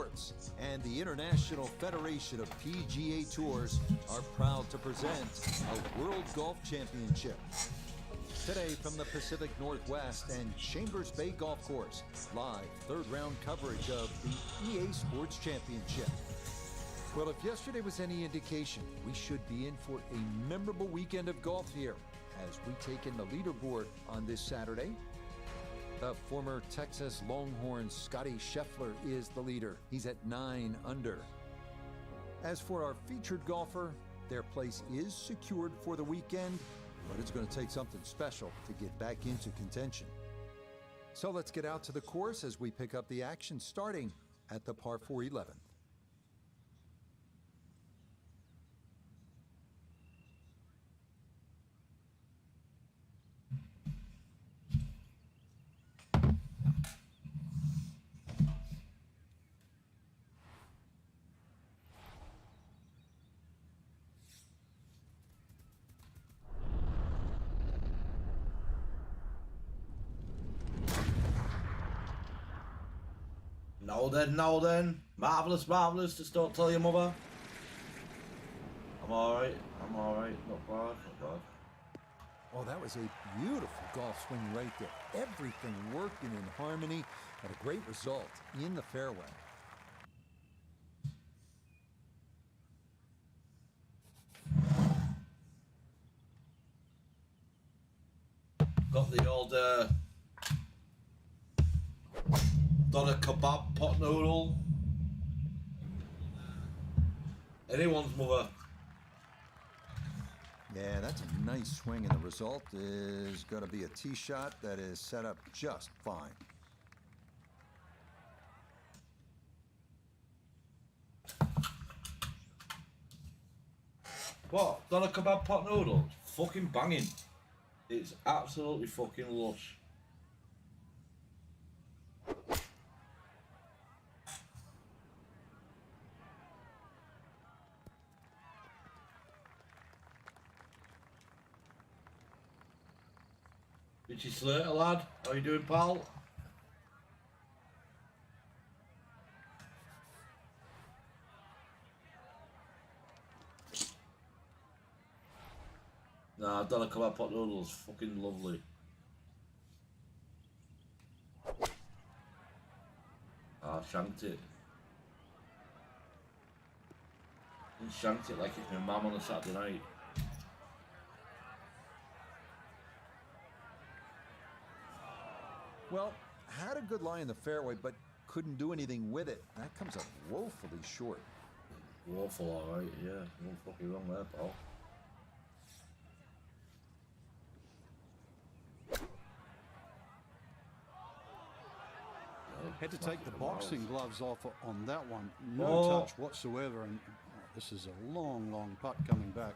Sports and the International Federation of PGA Tours are proud to present a World Golf Championship. Today from the Pacific Northwest and Chambers Bay Golf Course, live third round coverage of the EA Sports Championship. Well, if yesterday was any indication, we should be in for a memorable weekend of golf here as we take in the leaderboard on this Saturday. The former Texas Longhorn Scotty Scheffler is the leader. He's at 9 under. As for our featured golfer, their place is secured for the weekend, but it's going to take something special to get back into contention. So let's get out to the course as we pick up the action starting at the par 4 11. Now then. Marvellous, just don't tell your mother. I'm alright, not bad. Oh, that was a beautiful golf swing right there. Everything working in harmony, and a great result in the fairway. Got the old done a kebab pot noodle. Anyone's mother. Yeah, that's a nice swing, and the result is going to be a tee shot that is set up just fine. What? Done a kebab pot noodle? Fucking banging. It's absolutely fucking lush. Richie Slater, lad. How you doing, pal? Nah, I've done a kebab pot noodles. Fucking lovely. I shanked it. And shanked it like it's my mum on a Saturday night. Well, had a good lie in the fairway, but couldn't do anything with it. That comes up woefully short. Woeful, alright, yeah. No fucking wrong there, pal. Had to take the boxing gloves off on that one. No touch whatsoever, and this is a long putt coming back.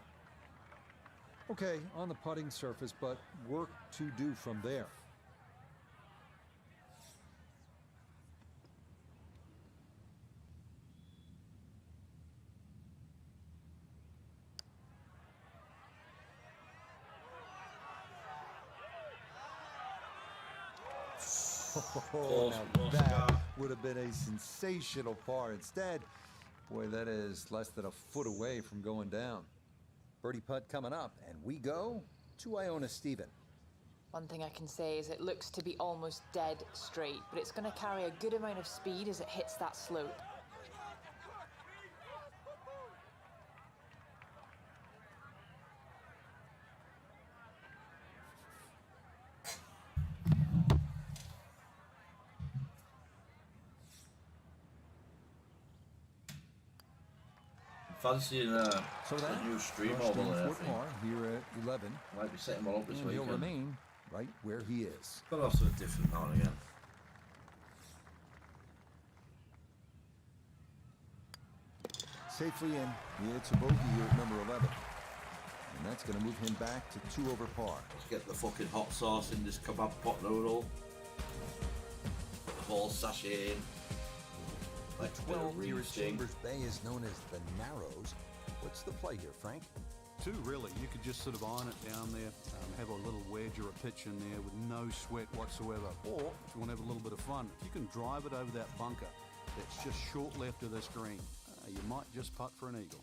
Okay, on the putting surface, but work to do from there. Oh, now that would have been a sensational par. Instead, boy, that is less than a foot away from going down. Birdie putt coming up, and we go to Iona Stephen. One thing I can say is it looks to be almost dead straight, but it's going to carry a good amount of speed as it hits that slope. Fancying a new stream over there. Par here at 11. Might be setting one up this weekend. He'll remain right where he is. Got off to a different now and again. Safely in. It's a bogey here at number 11. And that's going to move him back to 2 over par. Let's get the fucking hot sauce in this kebab pot noodle. Put the whole sachet in. Like 12 here at Chambers Bay is known as the Narrows. What's the play here, Frank? Two, really. You could just sort of iron it down there, have a little wedge or a pitch in there with no sweat whatsoever. Or, if you want to have a little bit of fun, if you can drive it over that bunker It's just short left of this green. You might just putt for an eagle.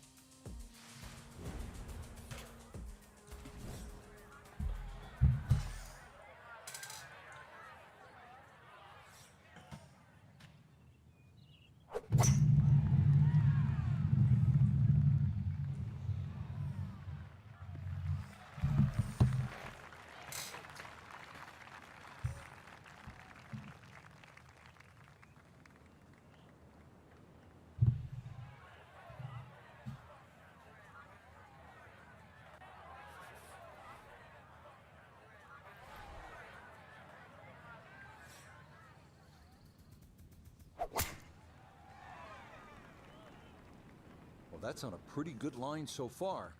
Well, that's on a pretty good line so far.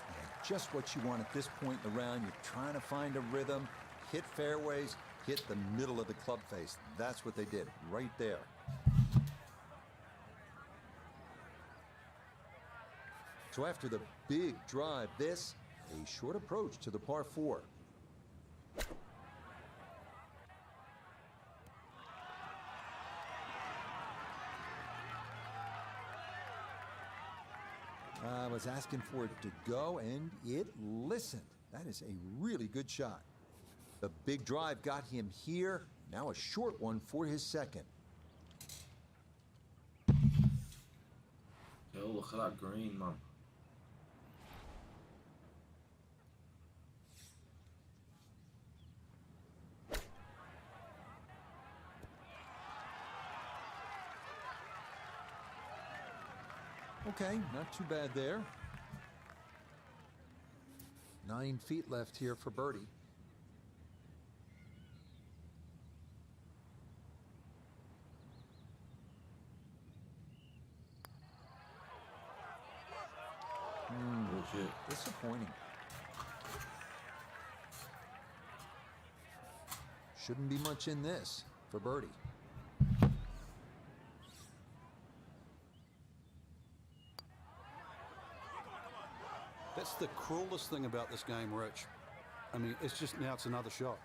And just what you want at this point in the round. You're trying to find a rhythm, hit fairways, hit the middle of the club face. That's what they did right there. So after the big drive, this, a short approach to the par 4. I was asking for it to go, and it listened. That is a really good shot. The big drive got him here. Now a short one for his second. Yo, look at that green, man. Okay, not too bad there. 9 feet left here for birdie. Bullshit. Disappointing. Shouldn't be much in this for birdie. That's the cruelest thing about this game, Rich. I mean, it's just now it's another shot.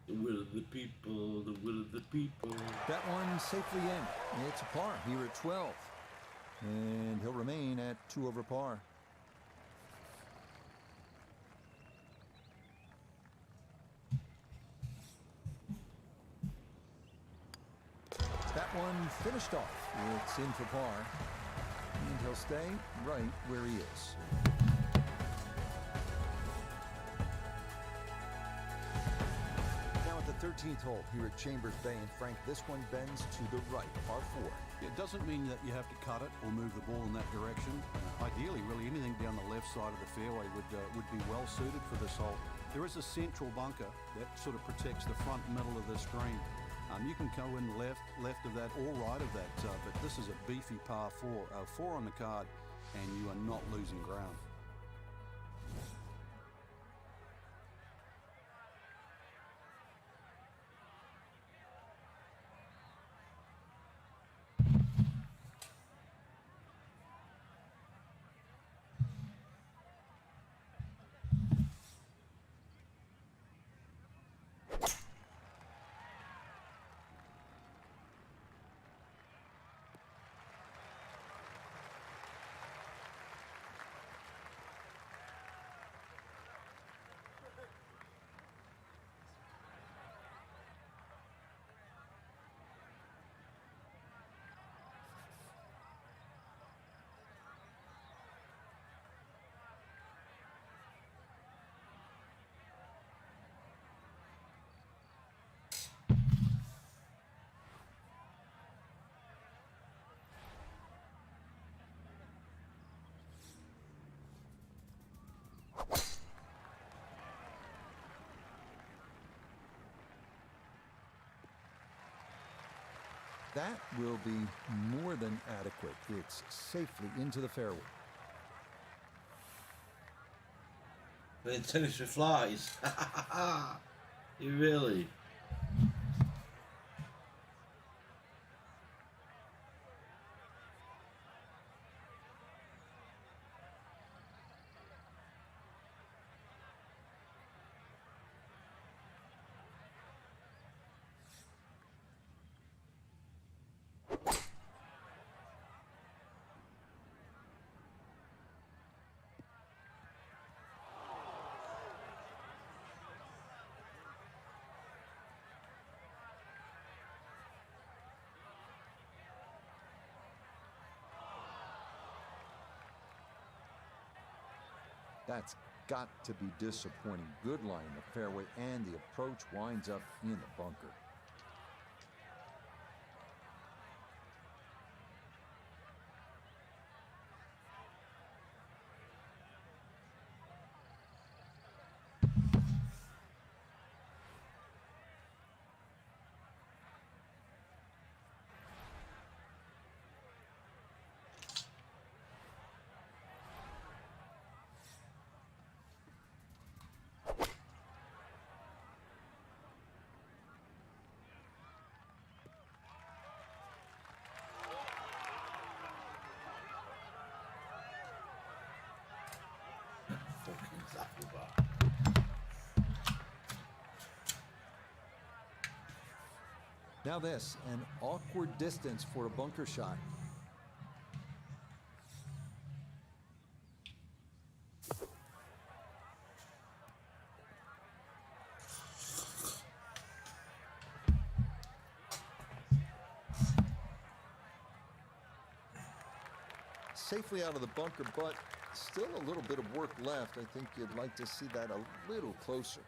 The will of the people, the will of the people. That one safely in. It's a par here at 12. And he'll remain at 2 over par. That one finished off. It's in for par. And he'll stay right where he is. Now at the 13th hole here at Chambers Bay, and Frank, this one bends to the right, par 4. It doesn't mean that you have to cut it or move the ball in that direction. Ideally, really anything down the left side of the fairway would be well suited for this hole. There is a central bunker that sort of protects the front middle of this green. You can go in left of that or right of that, but this is a beefy par 4. 4 on the card, and you are not losing ground. That will be more than adequate. It's safely into the fairway. Playing tennis with flies. You really? That's got to be disappointing. Good lie in the fairway, and the approach winds up in the bunker. Now this, an awkward distance for a bunker shot. Safely out of the bunker, but still a little bit of work left. I think you'd like to see that a little closer.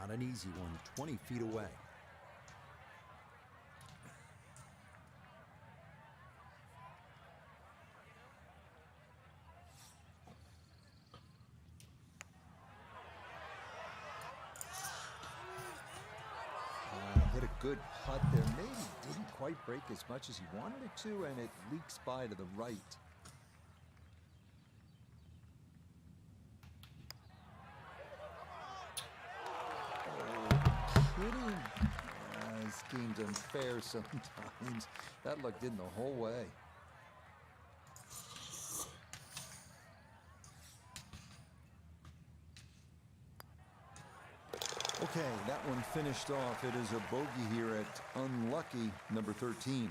Not an easy one, 20 feet away. Hit a good putt there. Maybe didn't quite break as much as he wanted it to, and it leaks by to the right. This game's unfair sometimes. That looked in the whole way. Okay, that one finished off. It is a bogey here at unlucky number 13.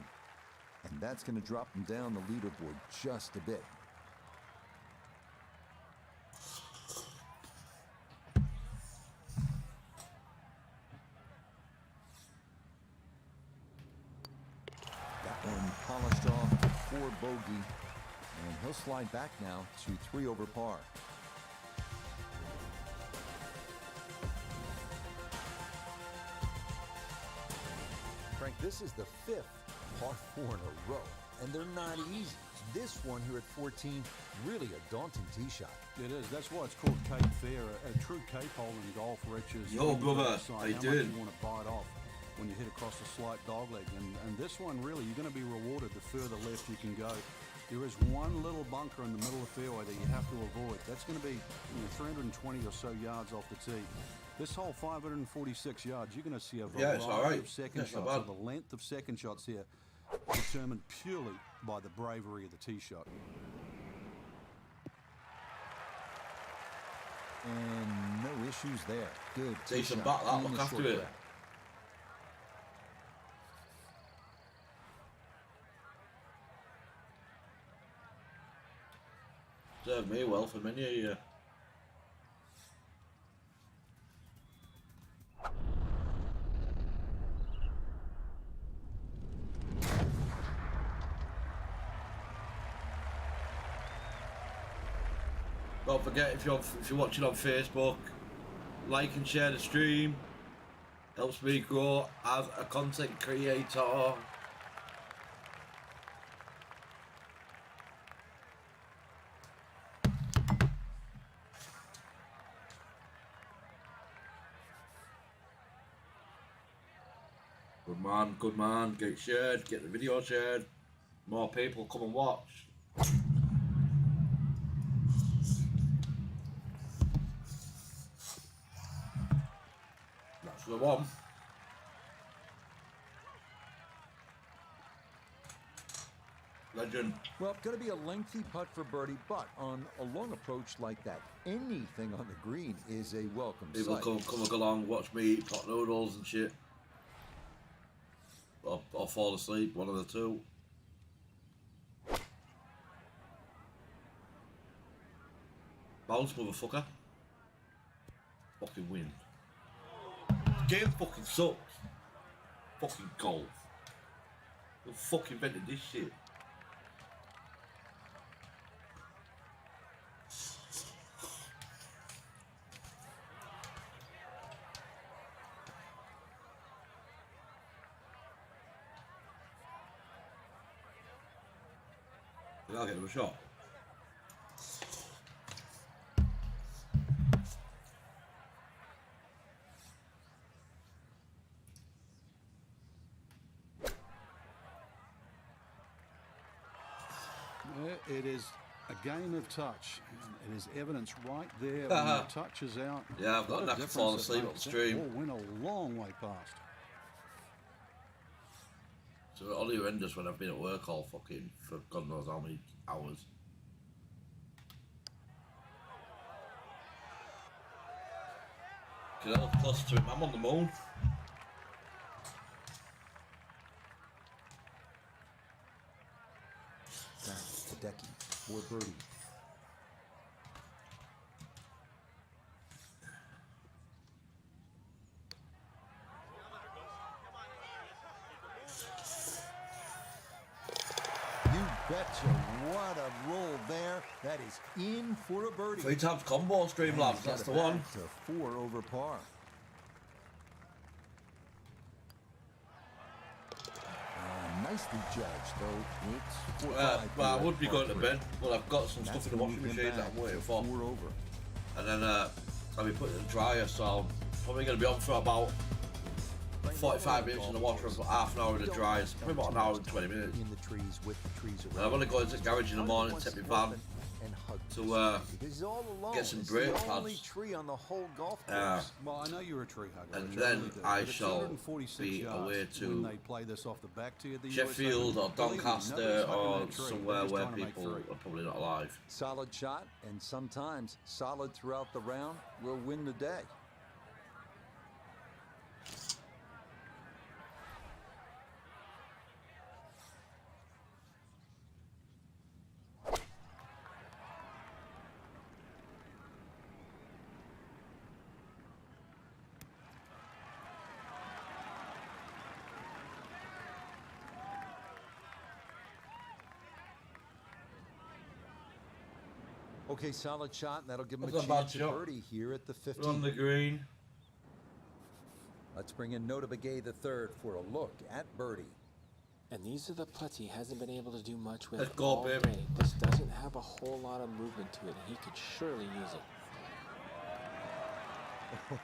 And that's going to drop him down the leaderboard just a bit. Polished off to 4 bogey, and he'll slide back now to 3 over par. Frank, this is the 5th par 4 in a row, and they're not easy. This one here at 14, really a daunting tee shot. It is. That's why it's called Cape Fair, a true Cape hole in golf, Rich. Is Yo, brother, how you doing? You want to bite off when you hit across a slight dogleg, and this one really you're going to be rewarded the further left you can go. There is one little bunker in the middle of the fairway that you have to avoid. That's going to be 320 or so yards off the tee. This hole, 546 yards. You're going to see a variety of second shots. So the length of second shots here determined purely by the bravery of the tee shot. And no issues there. Good. Decent back that. Look after it. Served me well for many a year. Don't forget, if you're watching on Facebook, like and share the stream. Helps me grow as a content creator. Good man, get it shared, get the video shared. More people come and watch. That's the one. Legend. Well, going to be a lengthy putt for birdie, but on a long approach like that, anything on the green is a welcome People sight. come along, watch me eat pot noodles and shit. Or fall asleep, one of the two. Bounce, motherfucker. Fucking win. Game fucking sucks. Fucking golf. Who fucking invented this shit? I'll get him a shot. It is a game of touch. And it is evidence right there when the touch is out. Yeah, I've got What a enough to difference fall it asleep on makes. the That stream. ball went a long way past. So only horrendous when I've been at work all fucking for God knows how many hours. Get out close to him. I'm on the moon. That's Hideki for birdie. You betcha, what a roll there. That is in for a birdie. 3 times combo stream, lads. That's the one. To 4 over par. Nicely judged, though. It's 4-5 Well, I here would at be par going to 3. bed, but I've got some That's stuff in the gonna washing move him machine that back I'm waiting to for. 4 over. And then I'll be putting it in the dryer, so I'm probably going to be on for about 45 minutes in the washer, about half an hour in the dryer. It's probably about an hour and 20 minutes. In the trees with the trees And I'm going to go into the garage in the morning, take my van to get some brake the only pads. tree on the whole golf Yeah. course. Well, I know you're a tree hugger. And which I then really do, I but at shall 246 be yards, away to when they play this off the back to the Sheffield US or Open, believe me, Doncaster nobody's hugging or that tree. They're somewhere just where trying to make people three. are probably not alive. Solid shot, and sometimes solid throughout the round will win the day. Okay, solid shot, and that'll give him a That's a bad chance at shot. birdie here at the On the 15th. green. Let's bring in Nota Begay the third for a look at birdie. And these are the putts he hasn't been able to do much with Let's go, all babe. day. This doesn't have a whole lot of movement to it, and he could surely use it.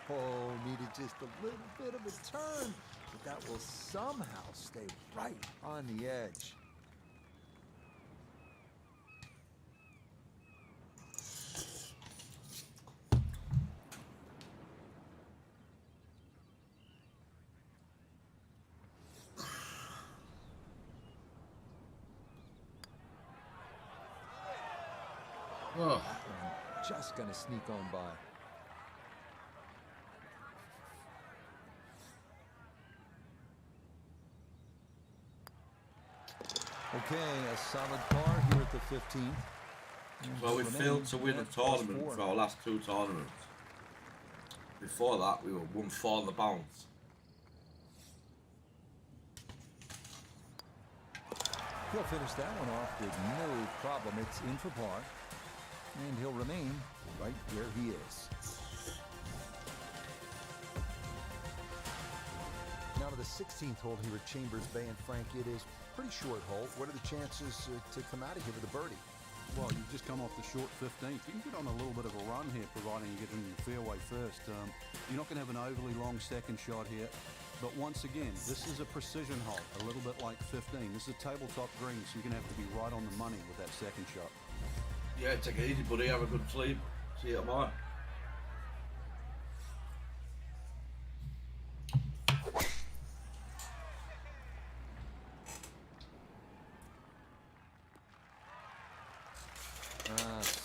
Oh, needed just a little bit of a turn, but that will somehow stay right on the edge. Oh, Just gonna sneak on by. Okay, a solid par here at the 15th. well, we Remaining failed to win a here, plus tournament 4. for our last 2 tournaments. Before that, we were 1-4 on the bounce. He'll finish that one off with no problem. It's in for par. And he'll remain right where he is. Now to the 16th hole here at Chambers Bay, and Frank, it is pretty short hole. What are the chances to come out of here with a birdie? Well, you've just come off the short 15th. You can get on a little bit of a run here, providing you get into the fairway first. You're not going to have an overly long second shot here. But once again, this is a precision hole, a little bit like 15. This is a tabletop green, so you're going to have to be right on the money with that second shot. Yeah, take it easy, buddy. Have a good sleep. See you tomorrow.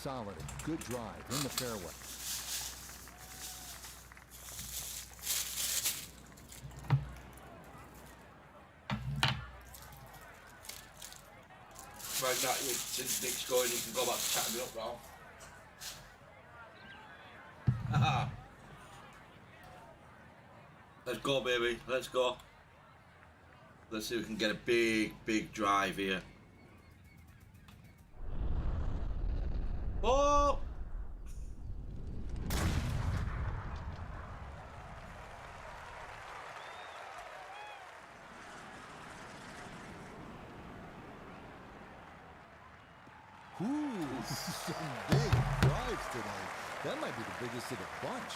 Solid, good drive in the fairway. Right now, since Nick's going, you can go back to chatting me up now. Let's go, baby. Let's go. Let's see if we can get a big drive here. Oh! Ooh, some big drives today. That might be the biggest of the bunch.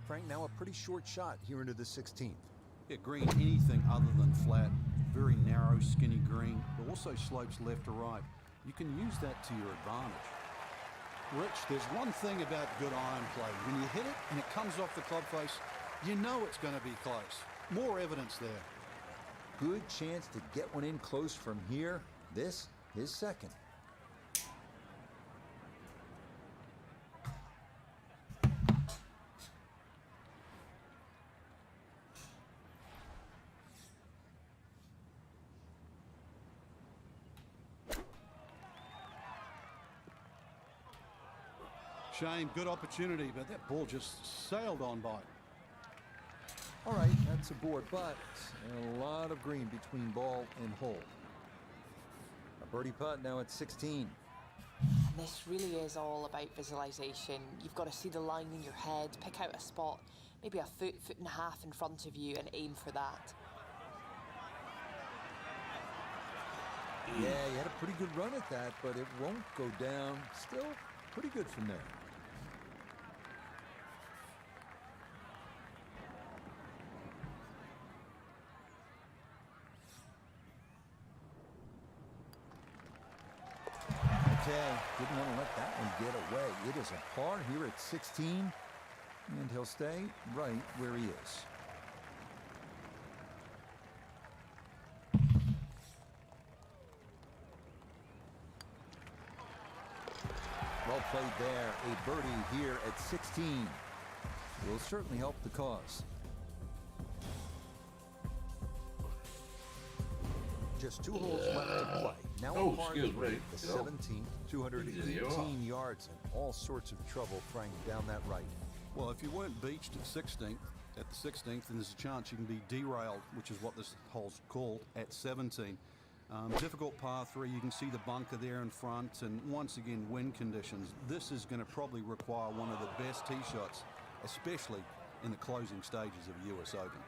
Frank, now a pretty short shot here into the 16th. Yeah, green, anything other than flat, very narrow, skinny green, but also slopes left to right. You can use that to your advantage. Rich, there's one thing about good iron play. When you hit it and it comes off the club face, you know it's going to be close. More evidence there. Good chance to get one in close from here. This, his second. Shame, good opportunity, but that ball just sailed on by. All right, that's a board, but a lot of green between ball and hole. A birdie putt now at 16. This really is all about visualization. You've got to see the line in your head, pick out a spot, maybe a foot and a half in front of you, and aim for that. Yeah, you had a pretty good run at that, but it won't go down. Still pretty good from there. Okay, didn't want to let that one get away. It is a par here at 16, and he'll stay right where he is. Well played there. A birdie here at 16 will certainly help the cause. Just 2 holes left to play. Now a par 3, the 17th, 218 yards, and all sorts of trouble, Frank, down that right. Well, if you weren't beached at the 16th, then there's a chance you can be derailed, which is what this hole's called, at 17. Difficult par 3, you can see the bunker there in front, and once again, wind conditions. This is going to probably require one of the best tee shots, especially in the closing stages of the US Open.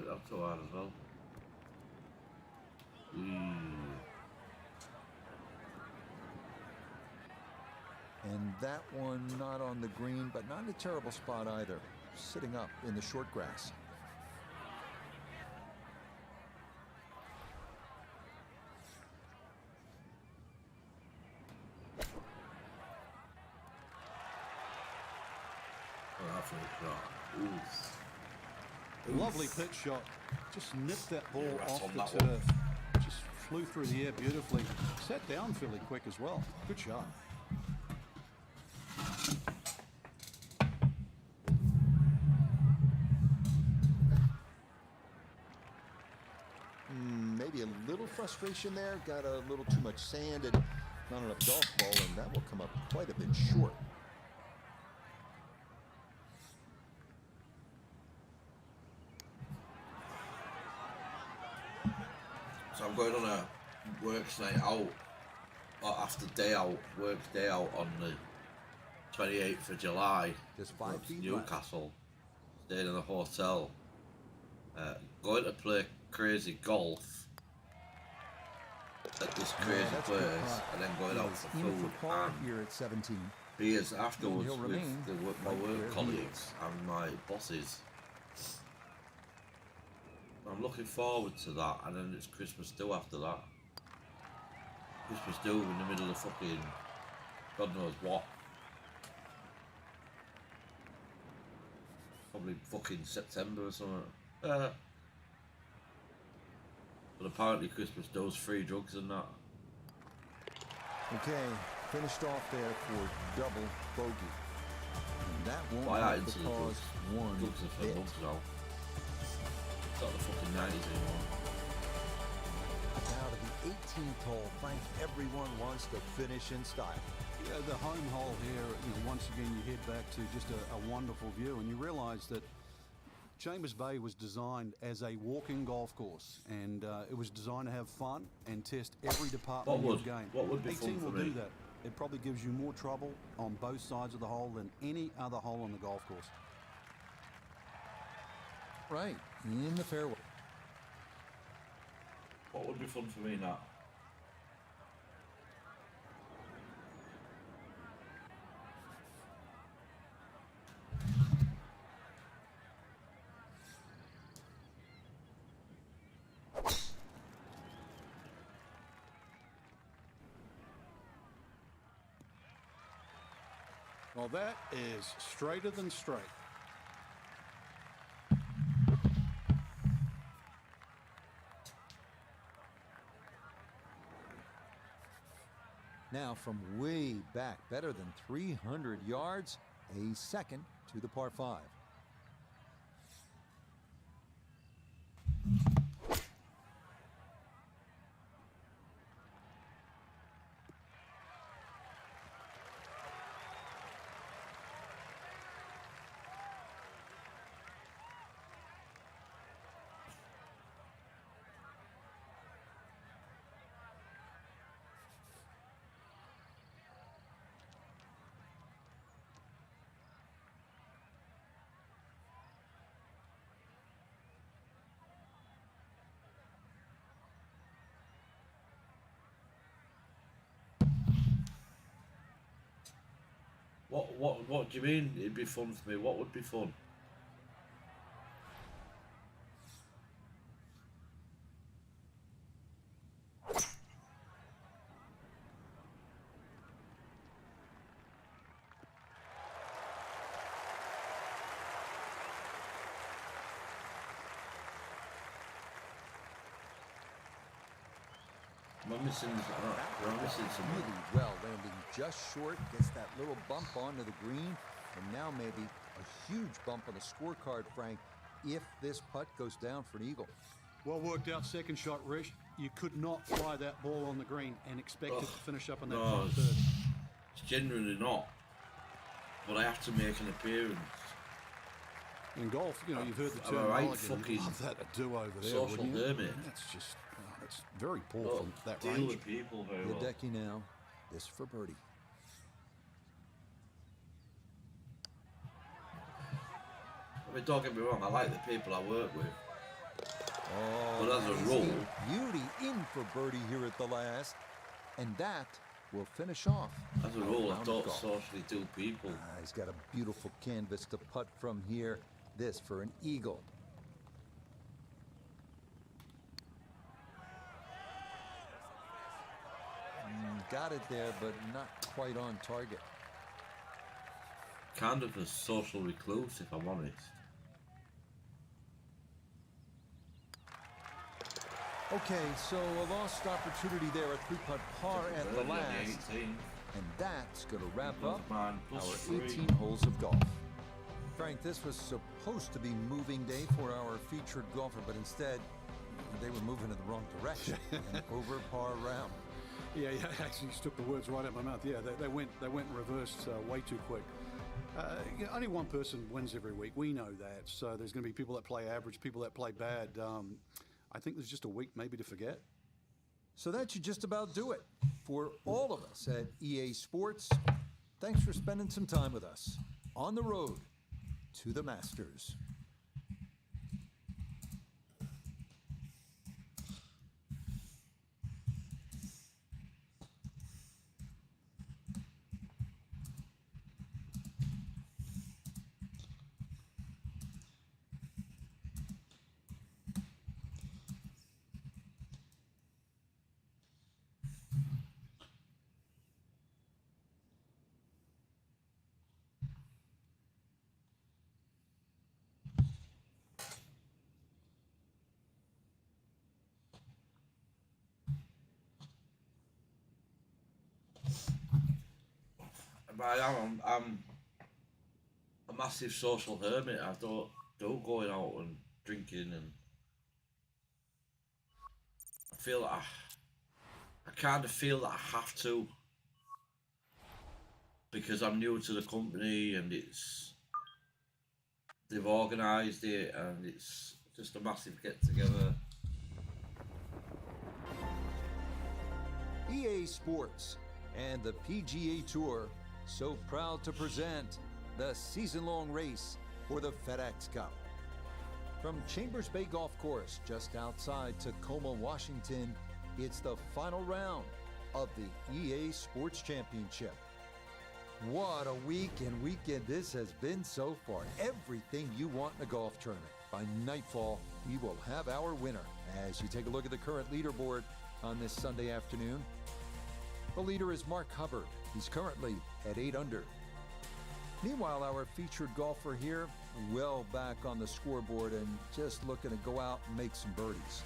That's so hard as well. And that one not on the green, but not in a terrible spot either. Sitting up in the short grass. Oof. Lovely pitch shot. Just nipped that ball right off on the that turf. Just flew through the air beautifully. Sat down fairly quick as well. Good shot. Maybe a little frustration there. Got a little too much sand and not enough golf ball, and that will come up quite a bit short. So I'm going on a works night out, or after day out, work day out on the 28th of July. Just 5 Went to feet Newcastle, stayed in a hotel, going to play crazy golf at this crazy That's a good place, putt. and then going He out is for in food for par and here at 17. beers afterwards he'll with remain my right where work he colleagues is. and my bosses. I'm looking forward to that, and then it's Christmas do after that. Christmas do in the middle of fucking God knows what. Probably fucking September or something. But apparently Christmas does free drugs and that. Okay, finished off there for double bogey. And that won't Why help out the into the cause drugs? one Drugs are for bit. months now. It's not the fucking 90s anymore. Now to the 18th hole, Frank, everyone wants to finish in style. Yeah, the home hole here, once again you head back to just a wonderful view, and you realise that Chambers Bay was designed as a walking golf course, and it was designed to have fun and test every department of your game. What would be 18 fun for will me? do that. It probably gives you more trouble on both sides of the hole than any other hole on the golf course. Right, in the fairway. What would be fun for me now? Well, that is straighter than straight. Now from way back, better than 300 yards, a second to the par 5. What do you mean it'd be fun for me? What would be fun? Am I missing some? Really well, landing just short, gets that little bump onto the green, and now maybe a huge bump on the scorecard, Frank, if this putt goes down for an eagle. Well worked out second shot, Rish. You could not fly that ball on the green and expect it to finish up on that No, front third. it's genuinely not. But I have to make an appearance. In golf, you've heard the I'm term. a right mulligan. fucking You'd love that to do over there. social wouldn't you? hermit. That's just, that's very poor Don't from that deal range. with people very well. Hideki now, this for birdie. I mean, don't get me wrong, I like the people I work with. Oh, But as a that is rule- beauty in for birdie here at the last, and that will finish off. As a rule, I round of don't golf. socially do people. He's got a beautiful canvas to putt from here. This for an eagle. Got it there, but not quite on target. kind of a social recluse, if I'm honest. Okay, so a lost opportunity there, a three-putt par at the last. And that's going to wrap up our 18 holes of golf. Frank, this was supposed to be moving day for our featured golfer, but instead, they were moving in the wrong direction. An over par round. Yeah, actually took the words right out of my mouth. Yeah, they went in reverse way too quick. Only one person wins every week. We know that. So there's going to be people that play average, people that play bad. I think there's just a week maybe to forget. So that should just about do it. For all of us at EA Sports, thanks for spending some time with us on the road to the Masters. But I'm a massive social hermit. I don't going out and drinking, and I feel that I kind of feel that I have to, because I'm new to the company and they've organised it and it's just a massive get together. EA Sports and the PGA Tour so proud to present the season-long race for the FedEx Cup. From Chambers Bay Golf Course just outside Tacoma, Washington, it's the final round of the EA Sports Championship. What a week and weekend this has been so far. Everything you want in a golf tournament. By nightfall, we will have our winner. As you take a look at the current leaderboard on this Sunday afternoon, the leader is Mark Hubbard. He's currently at 8 under. Meanwhile, our featured golfer here, well back on the scoreboard and just looking to go out and make some birdies.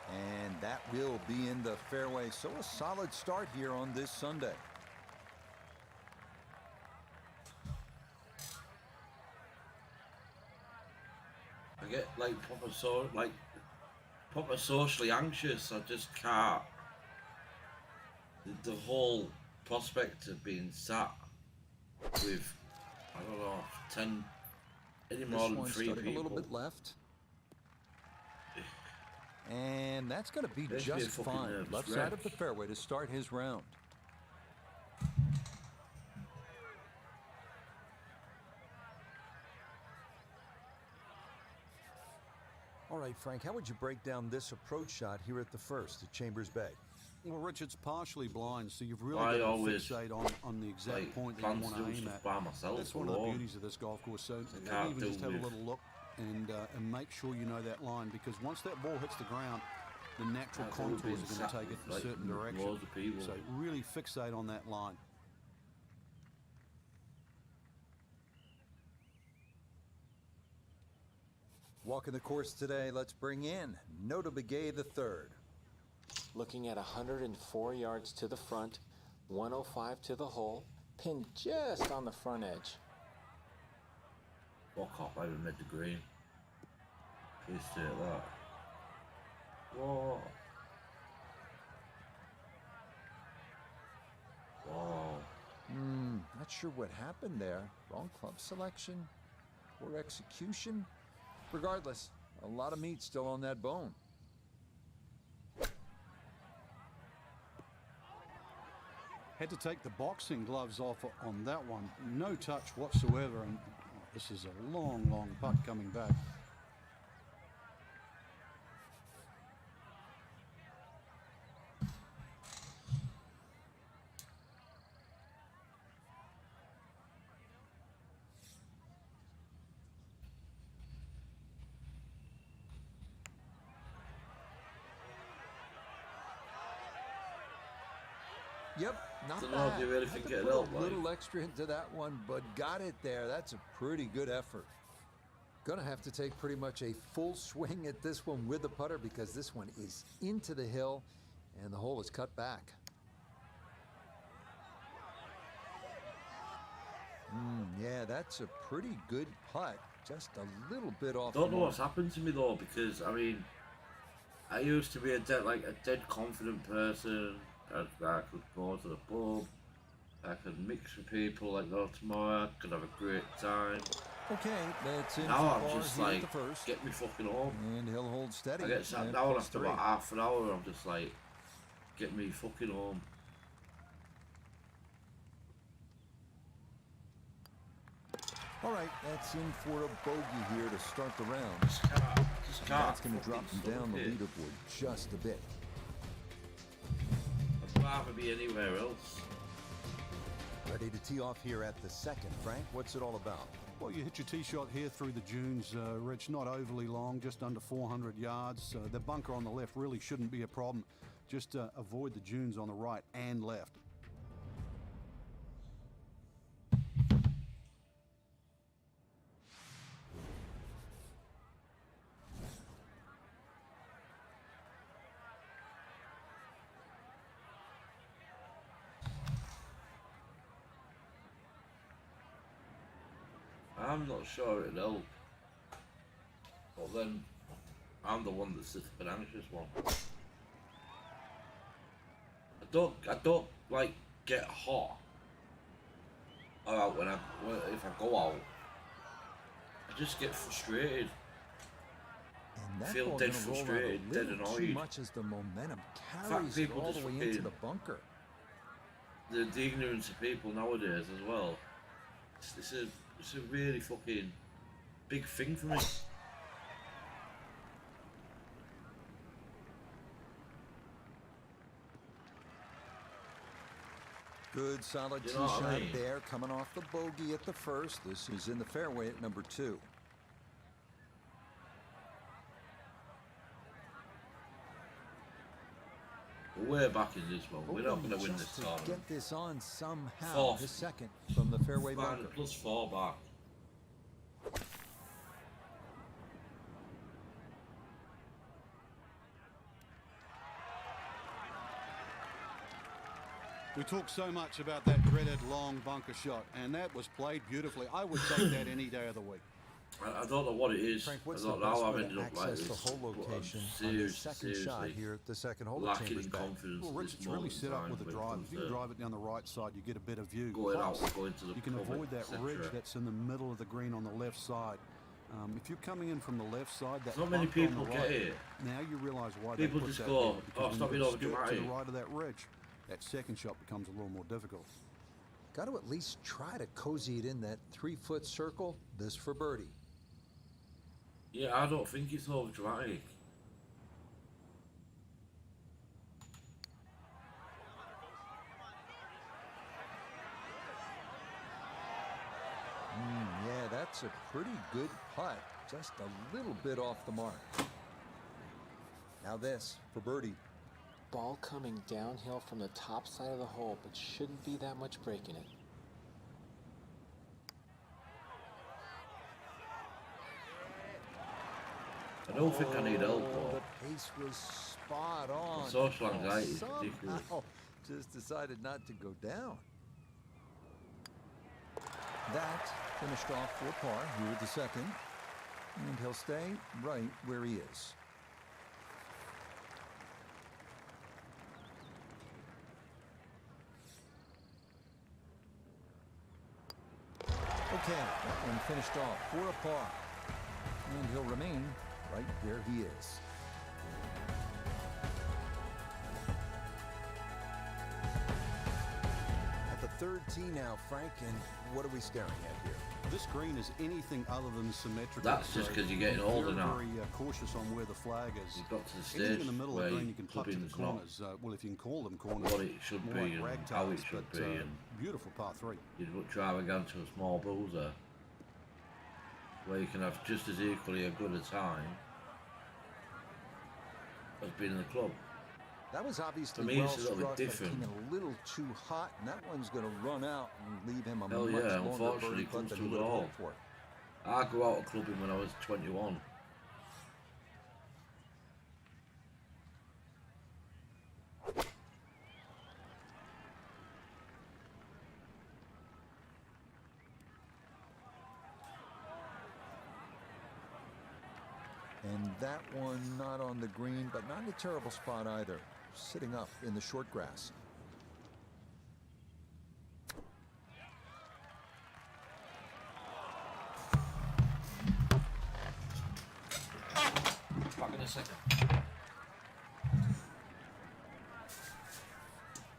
And that will be in the fairway. So a solid start here on this Sunday. I get proper socially anxious. I just can't. The whole prospect of being sat with, I don't know, 10, any more than 3 people. A little bit left. And that's going to be just fine. Left side of the fairway to start his round. All right, Frank, how would you break down this approach shot here at the first at Chambers Bay? Well, Rich, it's partially blind, so you've really got to fixate on the exact point that you want to aim at. That's one of the beauties of this golf course. So maybe even just have a little look and make sure you know that line, because once that ball hits the ground, the natural contours are going to take it in a certain direction. So really fixate on that line. Walking the course today, let's bring in Nota Begay III. Looking at 104 yards to the front, 105 to the hole, pinned just on the front edge. Walk off over mid the green. Please stay at that. Whoa. Whoa. Not sure what happened there. Wrong club selection, poor execution. Regardless, a lot of meat still on that bone. Had to take the boxing gloves off on that one. No touch whatsoever, and This is a long, long putt coming back. Yep, not Don't know if bad. you really Had think to it'd put help, a like. little extra into that one, but got it there. That's a pretty good effort. Gonna have to take pretty much a full swing at this one with the putter because this one is into the hill and the hole is cut back. Yeah, that's a pretty good putt. Just a little bit off. Don't the know what's mark. happened to me though, because I mean, I used to be a dead confident person. I could go to the pub, I could mix with people like no tomorrow. I could have a great time. Okay, that's in Now for I'm par just here at like, the first. get me fucking home. And he'll hold steady. I get sat at down plus after 3. about half an hour. I'm just like, get me fucking home. All right, that's in for a bogey here to start the round. Just can't. That's going to drop fucking him down the stomach it. leaderboard just a bit. I'd rather be anywhere else. Ready to tee off here at the second. Frank, what's it all about? Well, you hit your tee shot here through the dunes, Rich, not overly long, just under 400 yards. The bunker on the left really shouldn't be a problem. Just avoid the dunes on the right and left. I'm not sure it'll help. But then, I'm the one that's the anxious one. I don't like get hot. Alright, if I go out, I just get frustrated. And that Feel ball dead gonna roll out a frustrated, dead little too annoyed. much as the momentum fact, carries it people all just the way into fucking- the bunker. The ignorance of people nowadays as well. It's a really fucking big thing for me. Good solid You tee know what I shot mean? there, coming off the bogey at the first. This is in the fairway at number 2. We're way back in this one. We're not Hoping going to win this just to tournament. get this on somehow. Fourth. The second from the fairway Find bunker. a +4 back. We talk so much about that dreaded long bunker shot, and that was played beautifully. I would take that any day of the week. I don't know what it is. Frank, what's I the don't know best how I've way ended to up like access this. the hole but I'm location on the second shot seriously here at the second hole at lacking Chambers in Bay? confidence. Well, at Rich, this it's really moment in set up time with the when it drive. comes If you to drive it down the right side, you get a better view. going out, Plus, going to the you can pub, avoid that etc. ridge that's in the middle of the green on the left side. If you're coming in from the left side, that Not many bunker on people the get right, it. Now you realise why People they put just that go, there, "Oh, because stop when being you skirt to the overdramatic." right of that ridge, that second shot becomes a little more difficult. Got to at least try to cozy it in that 3-foot circle. This for birdie. Yeah, I don't think it's all dramatic. Yeah, that's a pretty good putt. Just a little bit off the mark. Now this for birdie. Ball coming downhill from the top side of the hole, but shouldn't be that much breaking it. I don't think I need help Oh, though. the pace was spot on. social anxiety is ridiculous. Somehow just decided not to go down. That finished off for par here at the second. And he'll stay right where he is. Okay, that one finished off for a par. And he'll remain right where he is. At the third tee now, Frank, and what are we staring at here? This green is anything other than symmetrical. That's just because you're getting older now. Very cautious on where the flag is. You've got to the Anything stage in the middle of where the green, you can putt to the clubbing's not corners. Well, if you can call them corners, what it should more be like and how it ragtails, should but, be, and beautiful par 3. you'd much rather go to a small boozer where you can have just as equally a good a time as being in the club. That was obviously For me, well it's a little bit struck, but different. came in a little too hot, and that one's going to run out and leave him a Hell much yeah, longer unfortunately, birdie it putt comes than to he us would have all. hoped for. I grew out of clubbing when I was 21. And that one not on the green, but not in a terrible spot either. Sitting up in the short grass. Back in a second.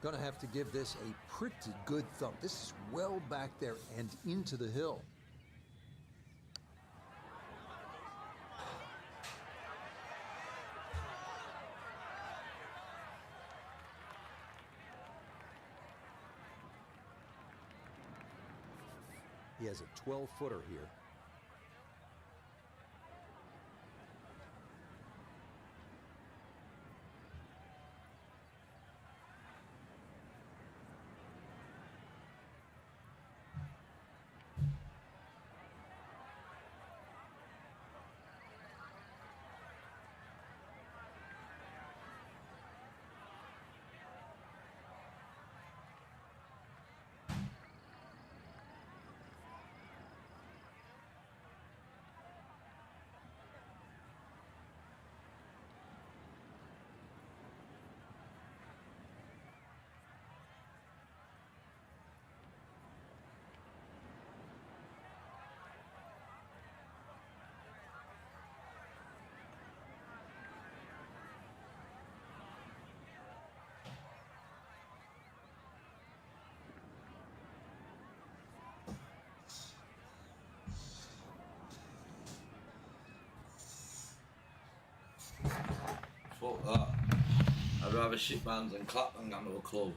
Gonna have to give this a pretty good thump. This is well back there and into the hill. He has a 12-footer here. Fuck that. I'd rather shake hands and clap than go to a club.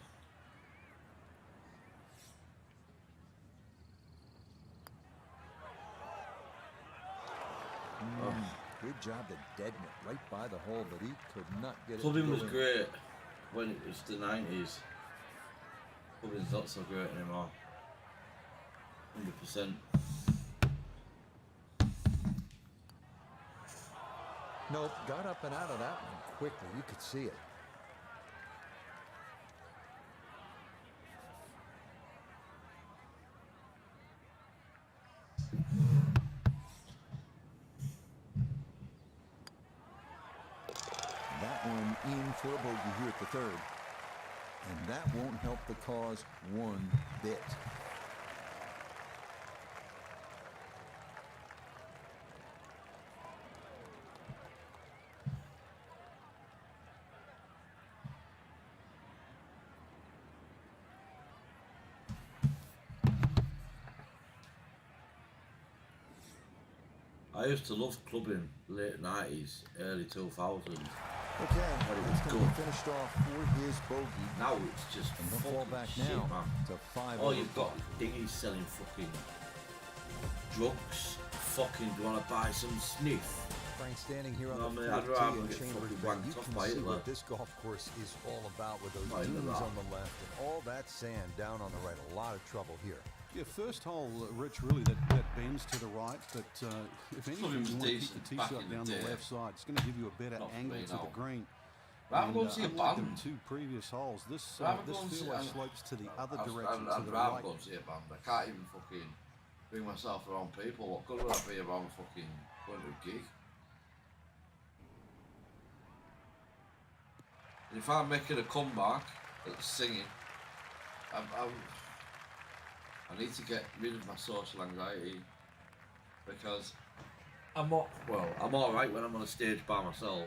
Good job to deaden it right by the hole, but he could not get it. Clubbing to was go in. great when it was the 90s. Clubbing's not so great anymore. 100%. Nope, got up and out of that one quickly. You could see it. That one in for a bogey here at the third. And that won't help the cause one bit. I used to love clubbing late 90s, early 2000s. Okay, But it he's was going to good. be finished off for his bogey. Now it's just And he'll fall fucking back shit, now man. to 5 All over you've got par. is dinghies selling fucking drugs. Fucking, do you want to buy some sniff? Frank standing here on No, the man, I'd fourth rather tee get at Chambers fucking Bay. wanked You off can by see Hitler. what this golf course is all about with those Right, dunes right. on the left and all that sand down on the right. A lot of trouble here. Yeah, first hole, Rich, really that bends to the right, but if anything, you was want to keep decent the tee back shot in the down the day. left side. It's going to give you a better Not for angle me to now. the green. Rather go and see a unlike the band. two previous holes, this Rather go this and see- fairway I'm- slopes to the other I'd direction, to rather the right. go and see a band. I can't even fucking bring myself around people. What good would I be around fucking going to a gig? And if I'm making a comeback at singing, I need to get rid of my social anxiety because I'm alright when I'm on a stage by myself.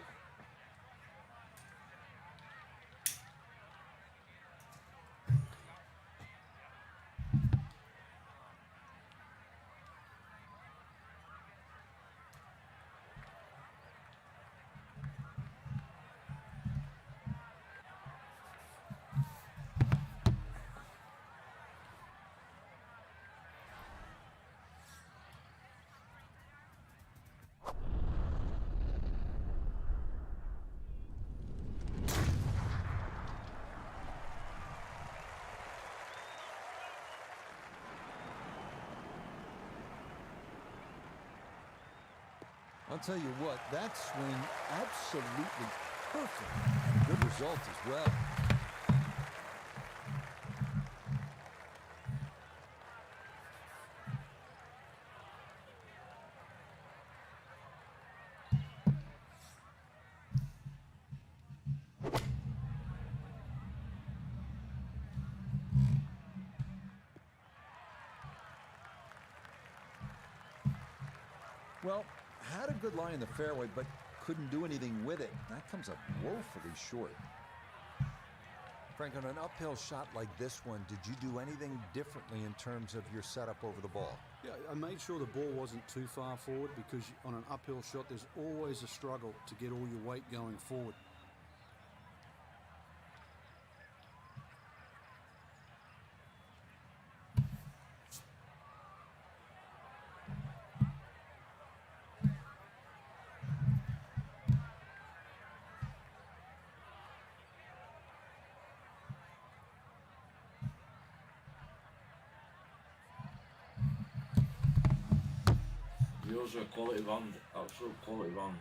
I'll tell you what, that swing absolutely perfect. And a good result as well. Well, had a good lie in the fairway, but couldn't do anything with it. That comes up woefully short. Frank, on an uphill shot like this one, did you do anything differently in terms of your setup over the ball? Yeah, I made sure the ball wasn't too far forward because on an uphill shot, there's always a struggle to get all your weight going forward. Yours are a quality round, absolute quality round.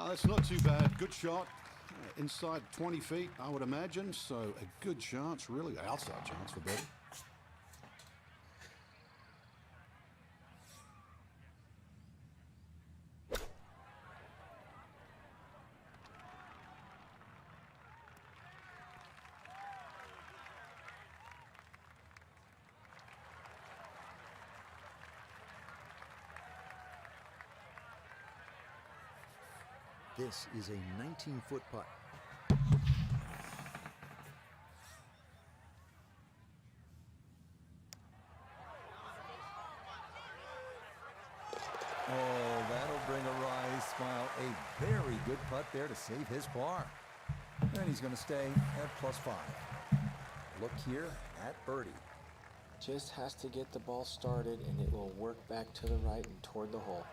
That's not too bad. Good shot. Inside 20 feet, I would imagine. So a good chance, really. Outside chance for birdie. This is a 19-foot putt. Oh, that'll bring a wry smile. A very good putt there to save his par. And he's going to stay at +5. Look here at birdie. Just has to get the ball started and it will work back to the right and toward the hole.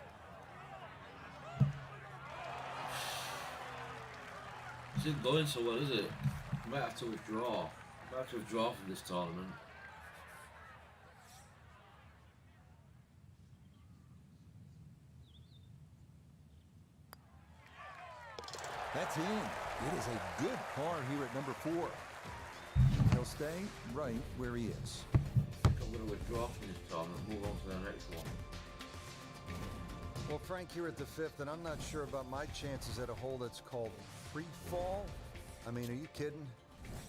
It isn't going so well, is it? You might have to withdraw. You might have to withdraw from this tournament. That's in. It is a good par here at number 4. He'll stay right where he is. I think I'm going to withdraw from this tournament, move on to the next one. Well, Frank, here at the 5th, and I'm not sure about my chances at a hole that's called free fall. I mean, are you kidding?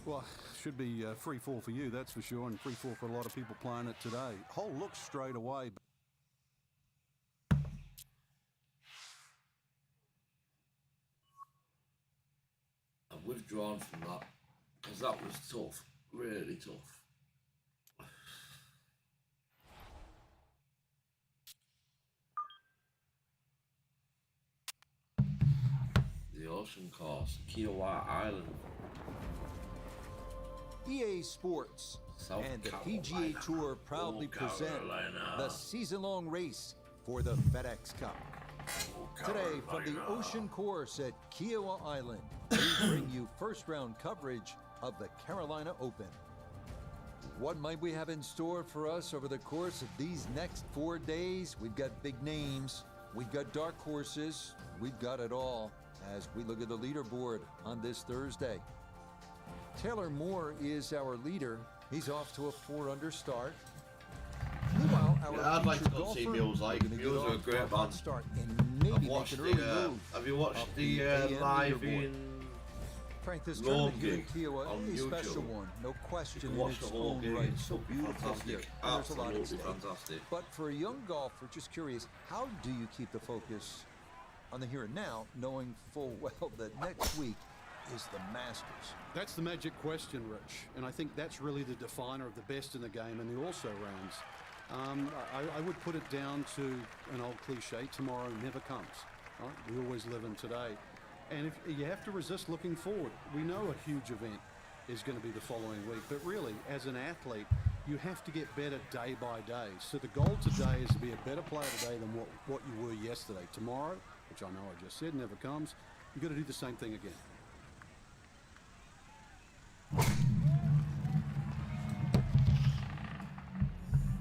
Well, should be free fall for you, that's for sure, and free fall for a lot of people playing it today. Hole looks straight away. I've withdrawn from that because that was tough, really tough. The ocean course, Kiowa Island. EA Sports South and the Carolina. PGA Tour proudly Oh, present Carolina. the season-long race for the FedEx Cup. Today, from the ocean course at Kiowa Island, we bring you first-round coverage of the Carolina Open. What might we have in store for us over the course of these next 4 days? We've got big names, we've got dark horses, we've got it all as we look at the leaderboard on this Thursday. Taylor Moore is our leader. He's off to a 4-under start. Meanwhile, our I'd like to featured go golfer see Mills live. is gonna Mills get are a off great to hot band. start and maybe I've make watched an early move. have you watched up the AM live leaderboard. in Frank, this Long tournament here in gig Kiowa on is a special YouTube? one, no question, You can in watch its the whole own game. right. It's So beautiful fantastic. here, and there's a lot at Absolutely stake. fantastic. But for a young golfer, just curious, how do you keep the focus on the here and now, knowing full well that next week is the Masters? That's the magic question, Rich, and I think that's really the definer of the best in the game and the also-rans. I would put it down to an old cliche, tomorrow never comes. Right? We always live in today. And if you have to resist looking forward, we know a huge event is going to be the following week. But really, as an athlete, you have to get better day by day. So the goal today is to be a better player today than what you were yesterday. Tomorrow, which I know I just said never comes, you've got to do the same thing again.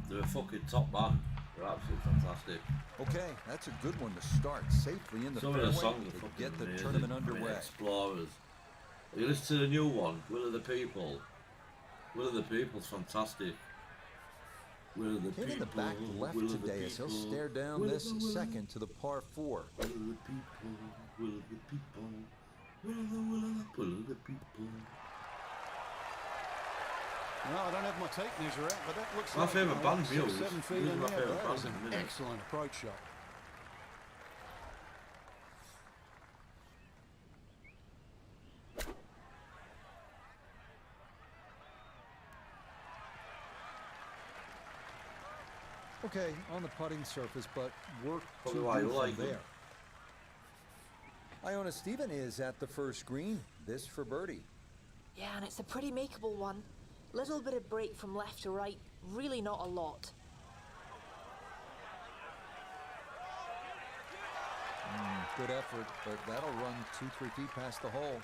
They're a fucking top man. They're absolutely fantastic. Okay, that's a good one to start safely in the Some of the fairway songs are to fucking get the amazing. tournament I mean, underway. Explorers. You listen to the new one, Will of the People. Will of the People's fantastic. Will of the Hit People. in the back left Will of the today as he'll People, stare down Will of this the- Will of- second to the par 4. Will of the People. Will of the People. Will of the People. No, I don't have my tape measure out, but that looks My like favourite band, 6, Muse. 7 feet Muse in is my there. favourite That is band an at the minute. excellent approach shot. Okay, on the putting surface, but work to Probably why do you from like them. there. Iona Stephen is at the first green. This for birdie. Yeah, and it's a pretty makeable one. Little bit of break from left to right, really not a lot. Good effort, but that'll run 2-3 feet past the hole.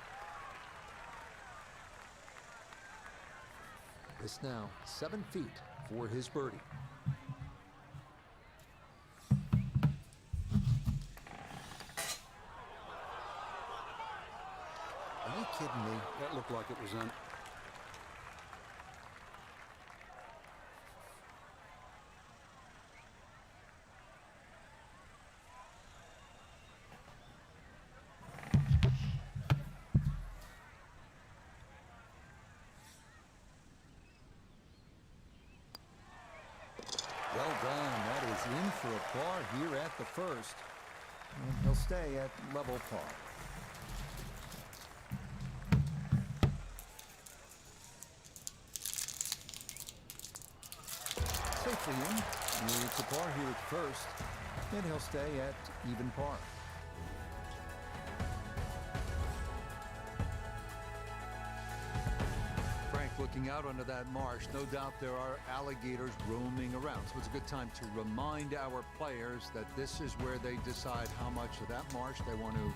This now 7 feet for his birdie. Are you kidding me? That looked like it was in. Well done. That is in for a par here at the first. And he'll stay at level par. Safely in. It's a par here at first. And he'll stay at even par. Frank, looking out onto that marsh, no doubt there are alligators roaming around. So it's a good time to remind our players that this is where they decide how much of that marsh they want to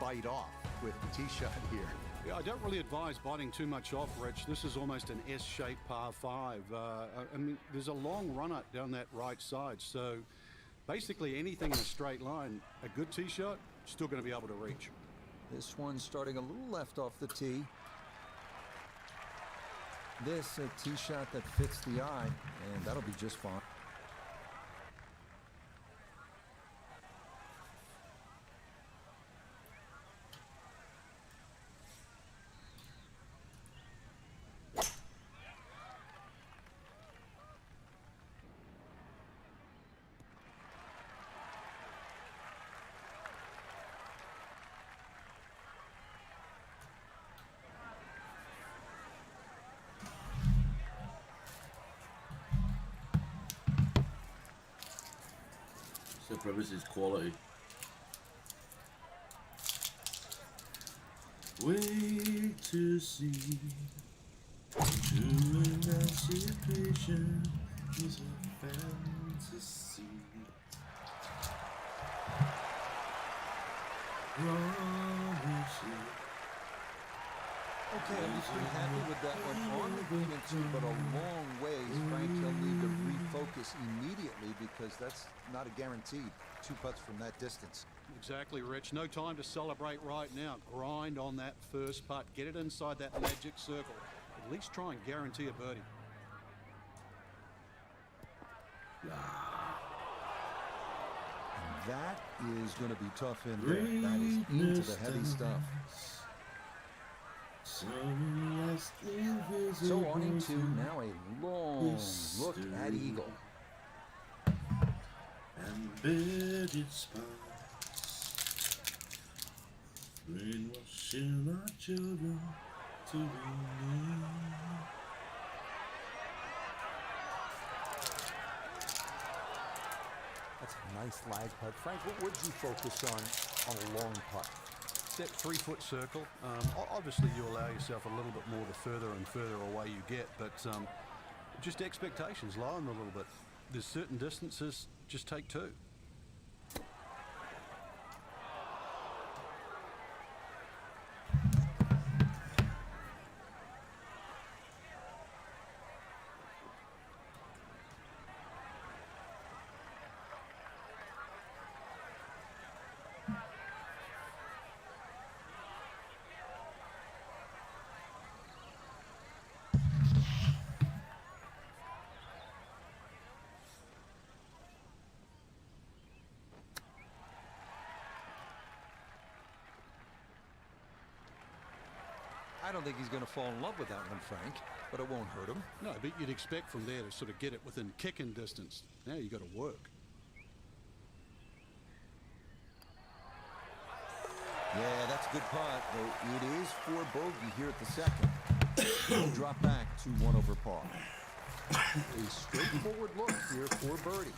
bite off with the tee shot here. Yeah, I don't really advise biting too much off, Rich. This is almost an S-shaped par 5. I mean, there's a long run-up down that right side, so basically anything in a straight line, a good tee shot, still going to be able to reach. This one's starting a little left off the tee. This a tee shot that fits the eye, and that'll be just fine. The premise is quality. Wait to see. True emancipation is a fantasy. Promises. Okay, I'm pretty happy with that one on the green and two, but a long ways. Frank, he'll need to refocus immediately because that's not a guaranteed 2 putts from that distance. Exactly, Rich. No time to celebrate right now. Grind on that first putt. Get it inside that magic circle. At least try and guarantee a birdie. That is going to be tough in there. That is into the heavy stuff. So on into now a long look at Eagle. And bedded spots, brainwashing our children to be mean. That's a nice lag putt. Frank, what would you focus on a long putt? That 3-foot circle. Obviously, you allow yourself a little bit more the further and further away you get, but just expectations, lower them a little bit. There's certain distances, just take 2. I don't think he's going to fall in love with that one, Frank, but it won't hurt him. No, but you'd expect from there to sort of get it within kicking distance. Now you got to work. Yeah, that's a good putt, though it is for bogey here at the second. He'll drop back to 1 over par. A straightforward look here for birdie.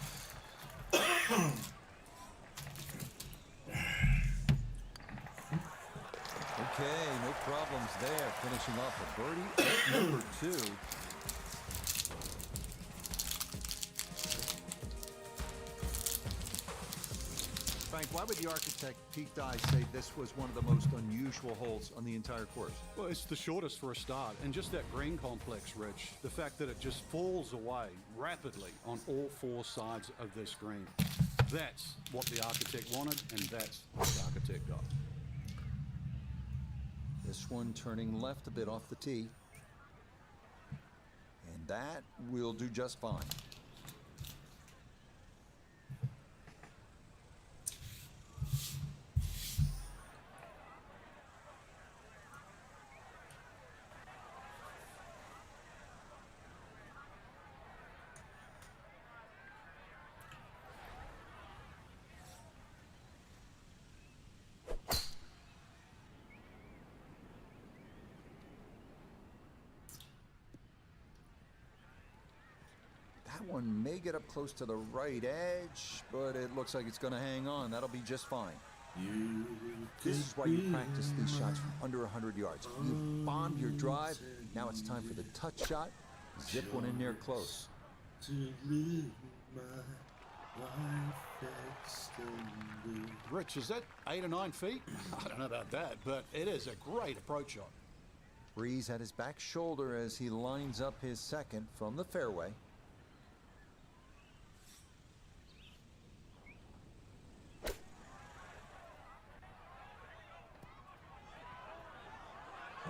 Okay, no problems there. Finishing off a birdie at number 2. Frank, why would the architect Pete Dye say this was one of the most unusual holes on the entire course? Well, it's the shortest for a start, and just that green complex, Rich, the fact that it just falls away rapidly on all 4 sides of this green. That's what the architect wanted, and that's what the architect got. This one turning left a bit off the tee. And that will do just fine. That one may get up close to the right edge, but it looks like it's going to hang on. That'll be just fine. This is why you practice these shots from under 100 yards. You bombed your drive. Now it's time for the touch shot. Zip one in there close. To live my life extended. Rich, is that 8 or 9 feet? I don't know about that, but it is a great approach shot. Breeze at his back shoulder as he lines up his second from the fairway.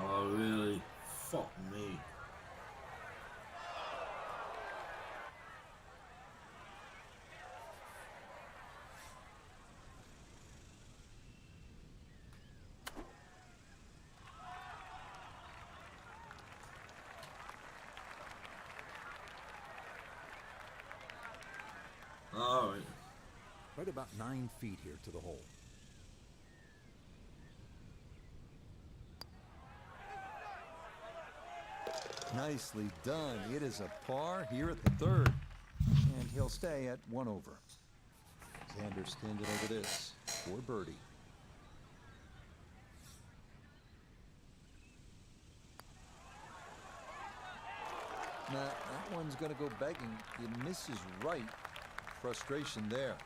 Oh, really? Fuck me. All right. Right about 9 feet here to the hole. Nicely done. It is a par here at the third. And he'll stay at 1 over. Xander standing over this for birdie. Now, that one's going to go begging. He misses right. Frustration there.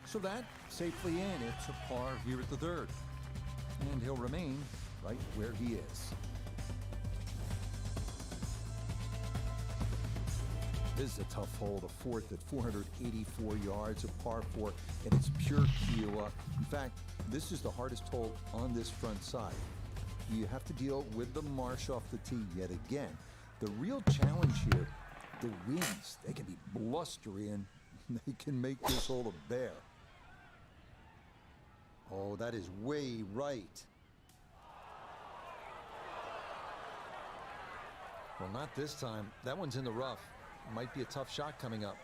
So that safely in. It's a par here at the third. And he'll remain right where he is. This is a tough hole, the fourth at 484 yards, a par 4, and it's pure Kiowa. In fact, this is the hardest hole on this front side. You have to deal with the marsh off the tee yet again. The real challenge here, the winds. They can be blustery and they can make this hole a bear. Oh, that is way right. Well, not this time. That one's in the rough. Might be a tough shot coming up.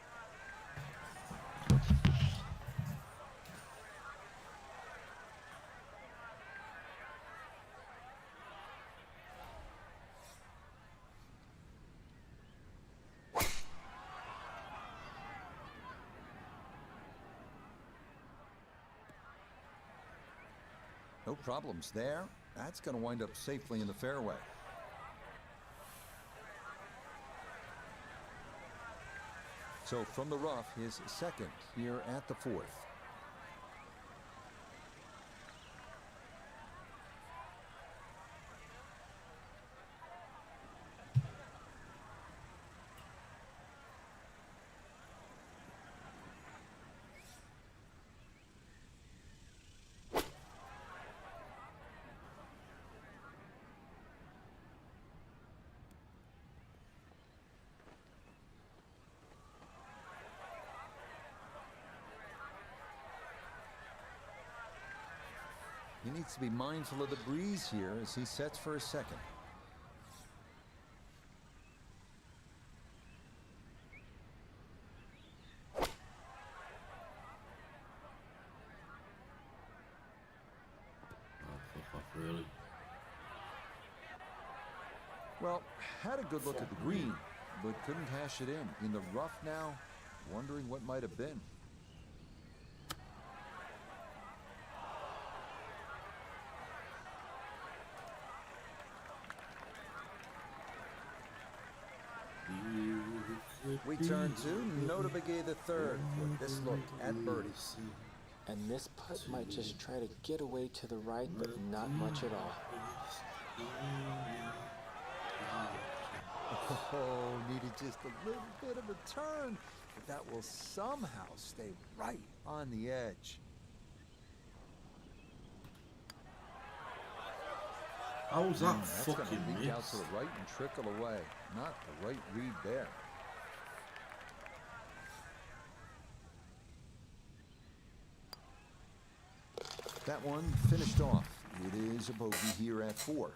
No problems there. That's going to wind up safely in the fairway. So from the rough, his second here at the 4th. He needs to be mindful of the breeze here as he sets for his second. Really? Well, had a good look at the green, but couldn't cash it in. In the rough now, wondering what might have been. We turn to Nota Begay the third with this look at birdies. And this putt might just try to get away to the right, but not much at all. Oh, needed just a little bit of a turn, but that will somehow stay right on the edge. How was that That's fucking going to leak out miss? to the right and trickle away. Not the right read there. That one finished off. It is a bogey here at 4.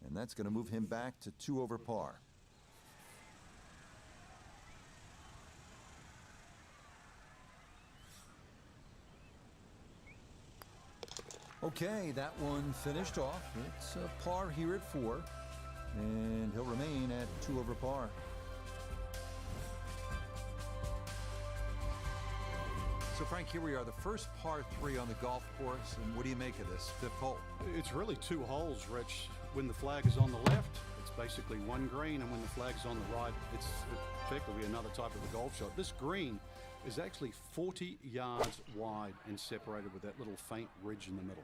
And that's going to move him back to 2 over par. Okay, that one finished off. It's a par here at 4. And he'll remain at 2 over par. So, Frank, here we are, the first par 3 on the golf course. And what do you make of this 5th hole? It's really 2 holes, Rich. When the flag is on the left, it's basically one green, and when the flag is on the right, it's effectively another type of a golf shot. This green is actually 40 yards wide and separated with that little faint ridge in the middle.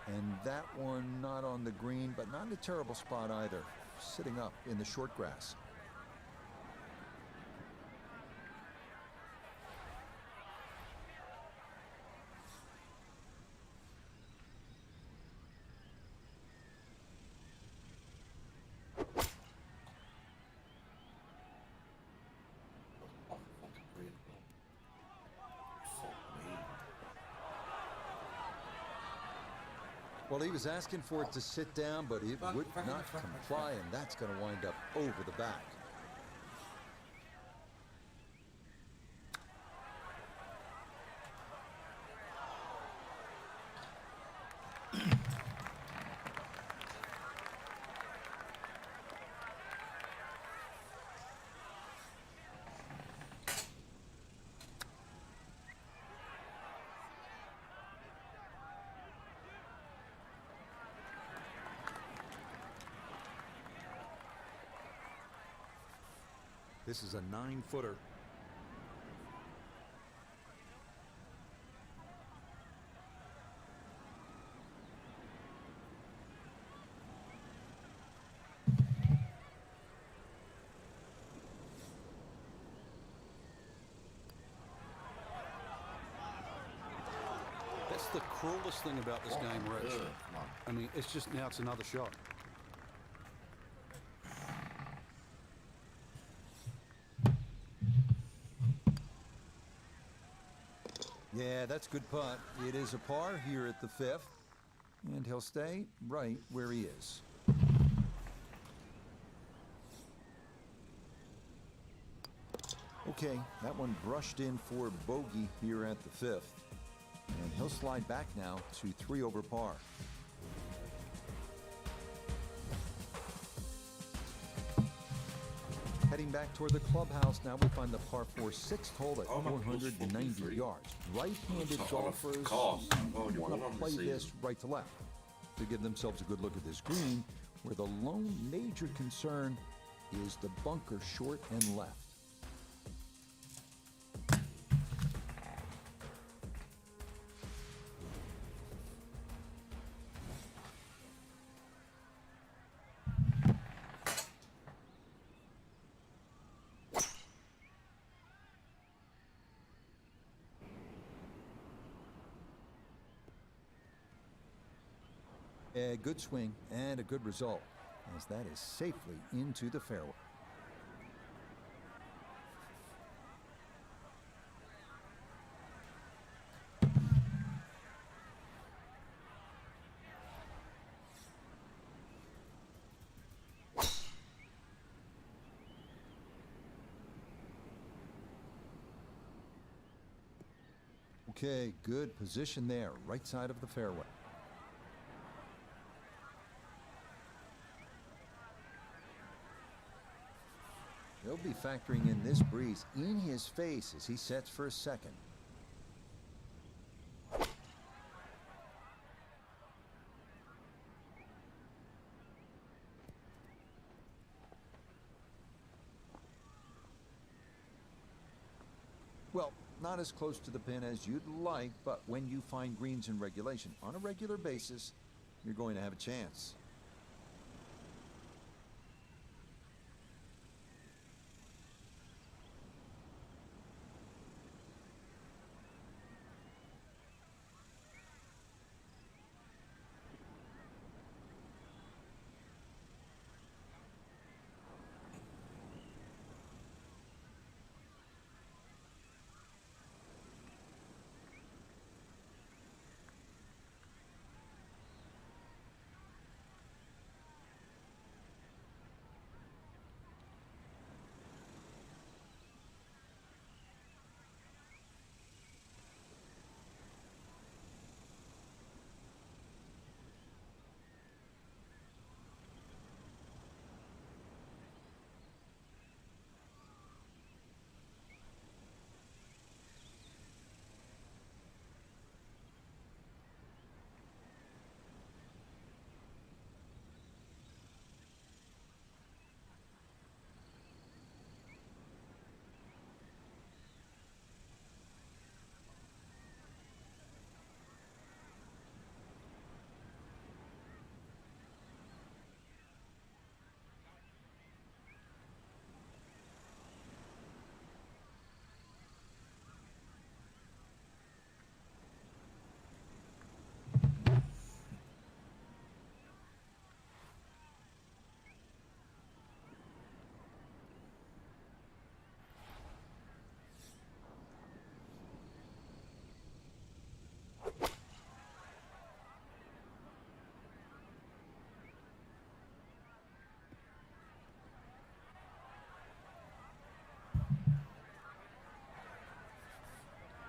And that one not on the green, but not in a terrible spot either. Sitting up in the short grass. Well, he was asking for it to sit down, but it would not comply, and that's going to wind up over the back. This is a 9-footer. That's the cruelest thing about this game, Rich. I mean, it's just now it's another shot. Yeah, that's a good putt. It is a par here at the 5th, and he'll stay right where he is. Okay, that one brushed in for bogey here at the 5th, and he'll slide back now to 3 over par. Heading back toward the clubhouse, now we find the par 4 sixth hole at Oh, my plus 490 43. yards. Right-handed That's a lot of golfers course. I've already want won to on play this this season. right to left to give themselves a good look at this green, where the lone major concern is the bunker short and left. A good swing and a good result, as that is safely into the fairway. Okay, good position there, right side of the fairway. He'll be factoring in this breeze in his face as he sets for a second. Well, not as close to the pin as you'd like, but when you find greens in regulation on a regular basis, you're going to have a chance.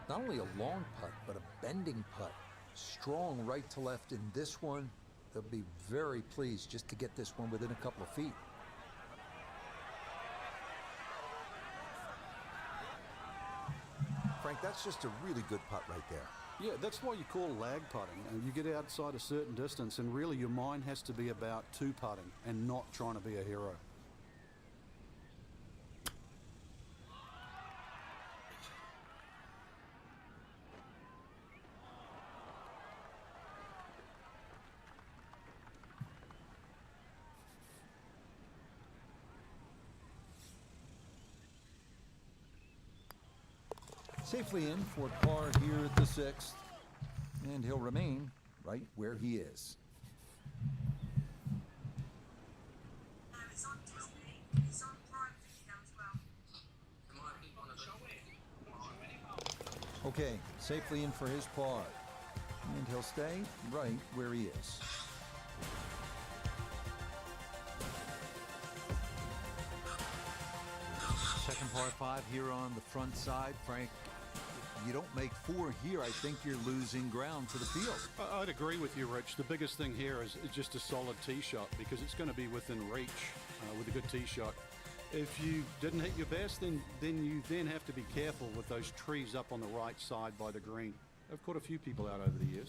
Not only a long putt, but a bending putt. Strong right to left in this one. They'll be very pleased just to get this one within a couple of feet. Frank, that's just a really good putt right there. Yeah, that's why you call lag putting. You get outside a certain distance and really your mind has to be about two putting and not trying to be a hero. Safely in for par here at the sixth, and he'll remain right where he is. Okay, safely in for his par, and he'll stay right where he is. Second par 5 here on the front side, Frank. You don't make 4 here, I think you're losing ground to the field. I'd agree with you, Rich. The biggest thing here is just a solid tee shot because it's going to be within reach with a good tee shot. If you didn't hit your best, then you then have to be careful with those trees up on the right side by the green. I've caught a few people out over the years.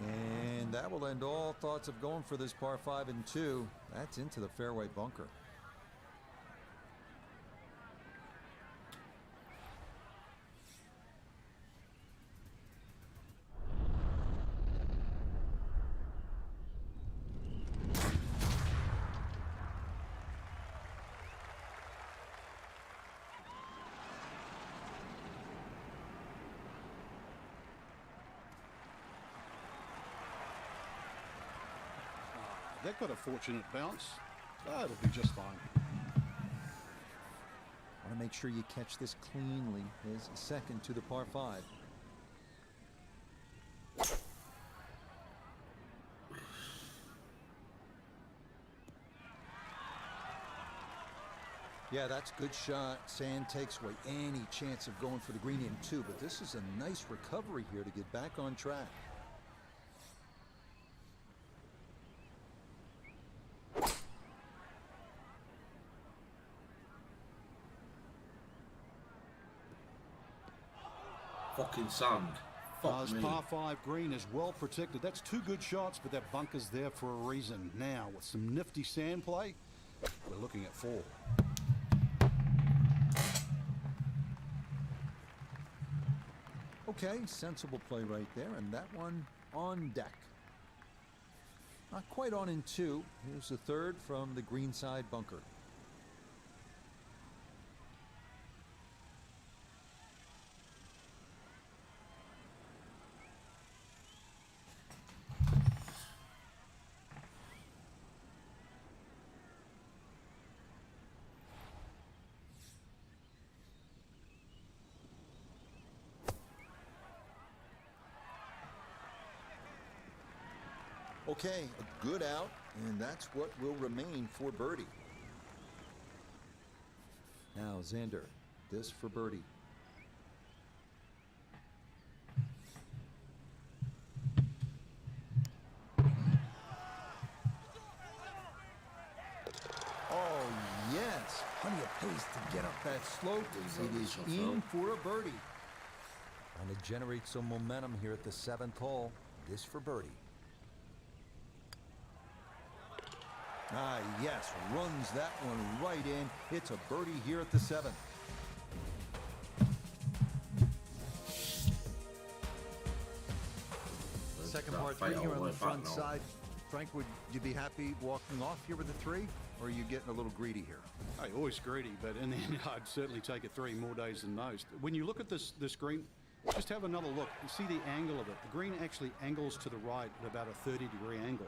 And that will end all thoughts of going for this par 5 and 2. That's into the fairway bunker. That got a fortunate bounce. Oh, it'll be just fine. Want to make sure you catch this cleanly. His second to the par 5. Yeah, that's a good shot. Sand takes away any chance of going for the green in 2, but this is a nice recovery here to get back on track. Fucking sand. Fuck This me. par 5 green is well protected. That's 2 good shots, but that bunker's there for a reason. Now, with some nifty sand play, we're looking at 4. Okay, sensible play right there, and that one on deck. Not quite on in 2. Here's the third from the greenside bunker. Okay, a good out, and that's what will remain for birdie. Now, Xander, this for birdie. Oh, yes. Plenty of pace to get up that slope. It is in for a birdie. Trying to generate some momentum here at the 7th hole. This for birdie. Ah, yes, runs that one right in. It's a birdie here at the 7th. Second par 3 here on the front side. Frank, would you be happy walking off here with a 3, or are you getting a little greedy here? Hey, always greedy, but in the end, I'd certainly take a 3 more days than most. When you look at this green, just have another look. You see the angle of it. The green actually angles to the right at about a 30-degree angle.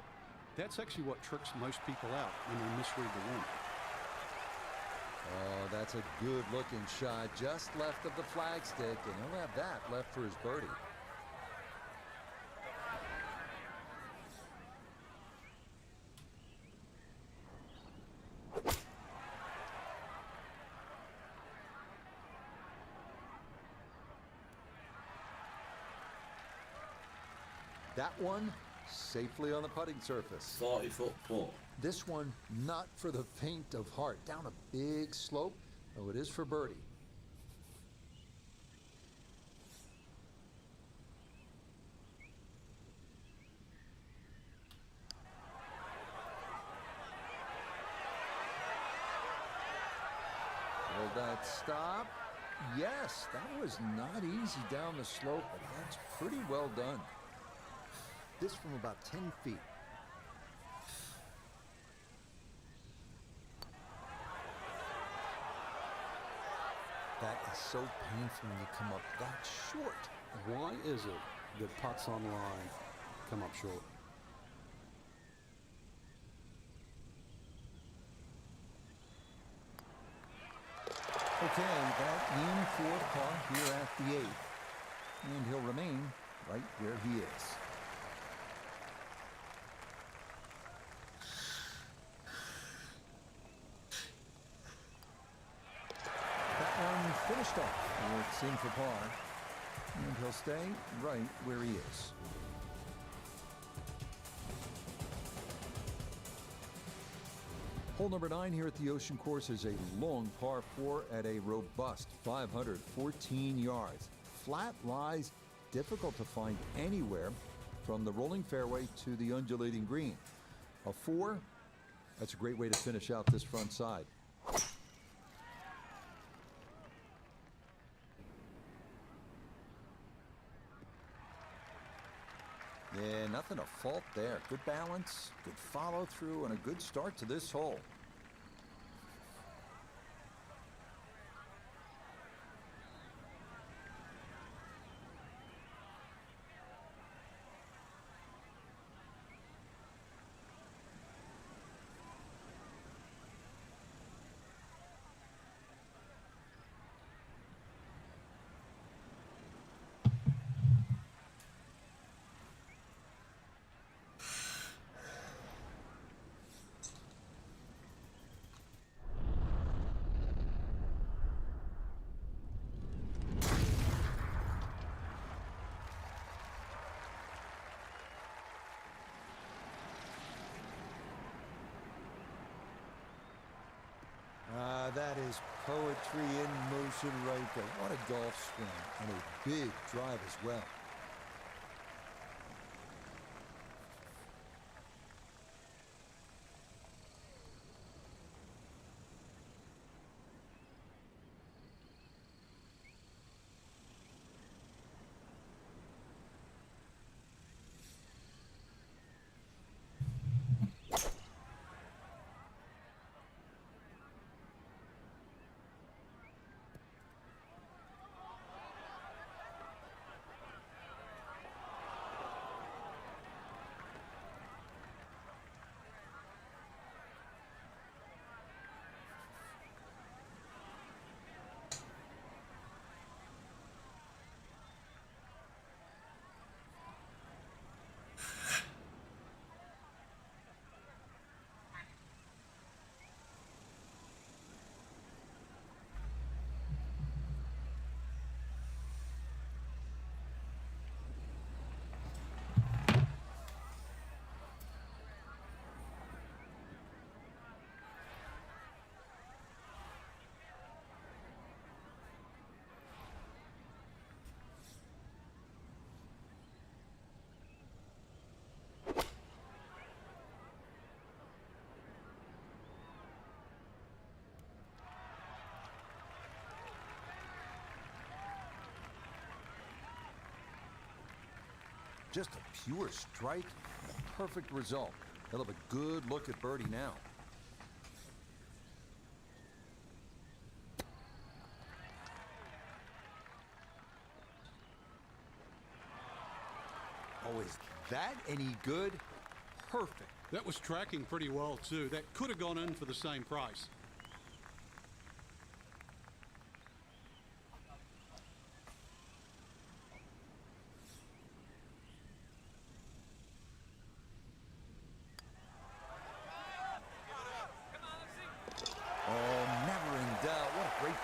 That's actually what tricks most people out when they misread the wind. Oh, that's a good-looking shot just left of the flagstick, and he'll have that left for his birdie. That one safely on the putting surface. 40-foot putt. This one not for the faint of heart. Down a big slope, though it is for birdie. Will that stop? Yes, that was not easy down the slope, but that's pretty well done. This from about 10 feet. That is so painful when you come up that short. Why is it that putts on line come up short? Okay, that in for par here at the 8th. And he'll remain right where he is. That one finished off. It's in for par. And he'll stay right where he is. Hole number 9 here at the Ocean Course is a long par 4 at a robust 514 yards. Flat lies difficult to find anywhere from the rolling fairway to the undulating green. A 4, that's a great way to finish out this front side. Yeah, nothing to fault there. Good balance, good follow through, and a good start to this hole. That is poetry in motion right there. What a golf swing, and a big drive as well. Just a pure strike, a perfect result. He'll have a good look at birdie now. Oh, is that any good? Perfect. That was tracking pretty well, too. That could have gone in for the same price.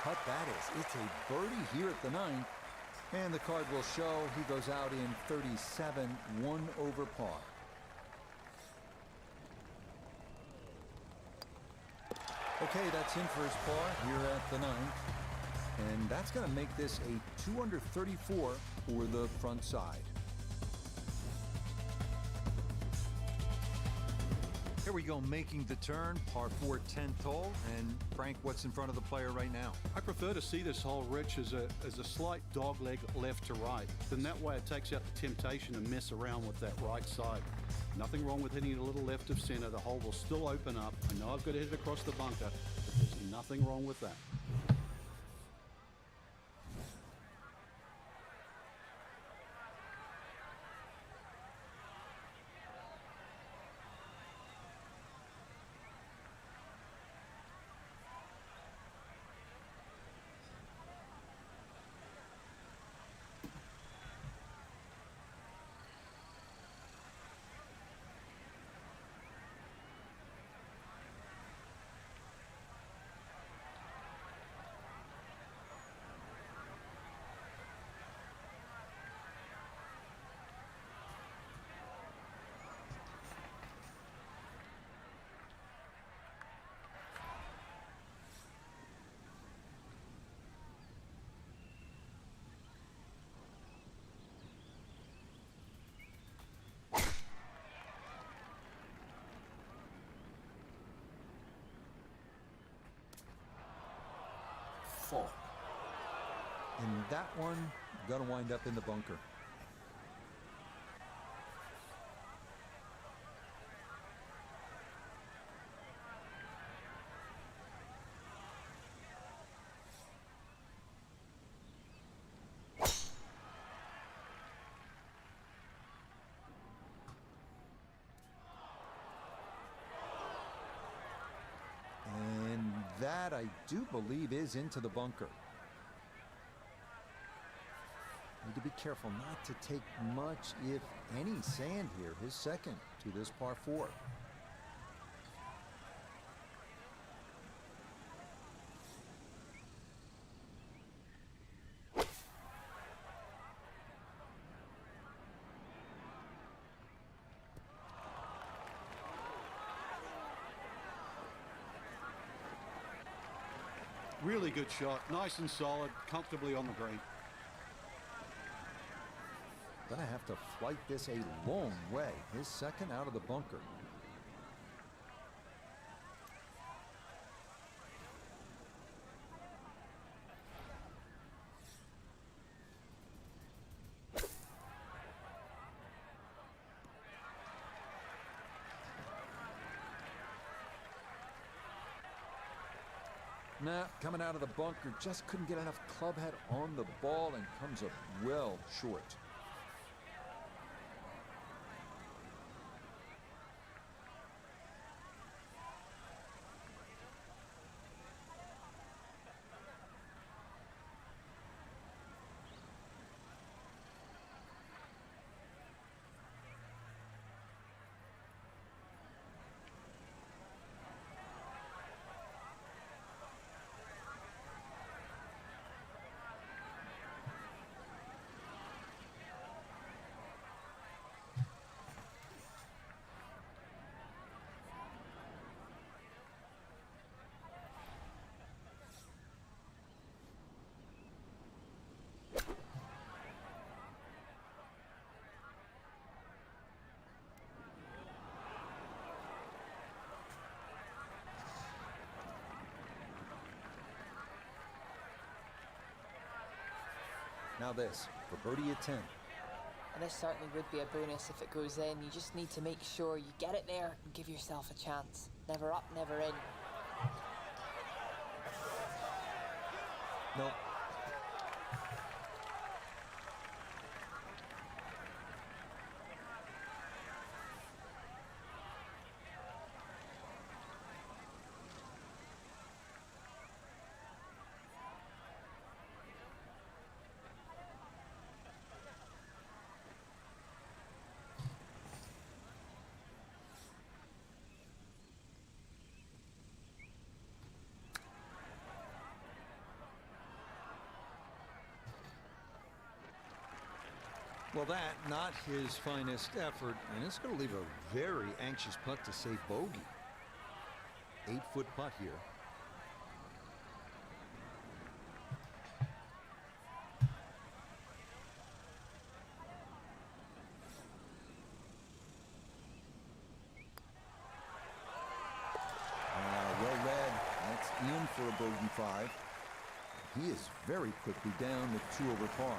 Putt that is. It's a birdie here at the 9th, and the card will show he goes out in 37, 1 over par. Okay, that's in for his par here at the 9th, and that's going to make this a 2 under 34 for the front side. Here we go, making the turn, par 4, 10th hole. And Frank, what's in front of the player right now? I prefer to see this hole, Rich, as a slight dog leg left to right. Then that way it takes out the temptation to mess around with that right side. Nothing wrong with hitting it a little left of center. The hole will still open up. I know I've got to hit it across the bunker, but there's nothing wrong with that. 4. And that one gonna wind up in the bunker. And that, I do believe, is into the bunker. Need to be careful not to take much, if any, sand here. His second to this par 4. Really good shot. Nice and solid, comfortably on the green. Gonna have to flight this a long way. His second out of the bunker. Nah, coming out of the bunker, just couldn't get enough club head on the ball and comes up well short. Now this, for birdie at 10. And this certainly would be a bonus if it goes in. You just need to make sure you get it there and give yourself a chance. Never up, never in. No. Well, that, not his finest effort, and it's going to leave a very anxious putt to save bogey. 8-foot putt here. Well read. That's in for a bogey 5. He is very quickly down with 2 over par.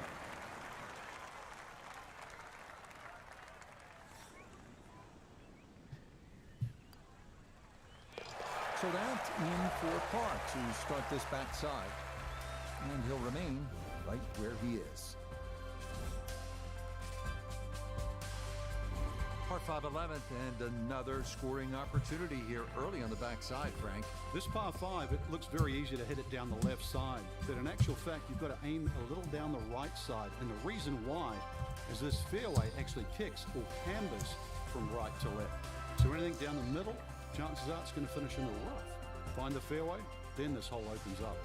So that's in for par to start this backside. And he'll remain right where he is. Par 5 11th and another scoring opportunity here early on the backside, Frank. This par 5, it looks very easy to hit it down the left side. But in actual fact, you've got to aim a little down the right side. And the reason why is this fairway actually kicks or cambers from right to left. So anything down the middle, chances are it's going to finish in the rough. Find the fairway, then this hole opens up.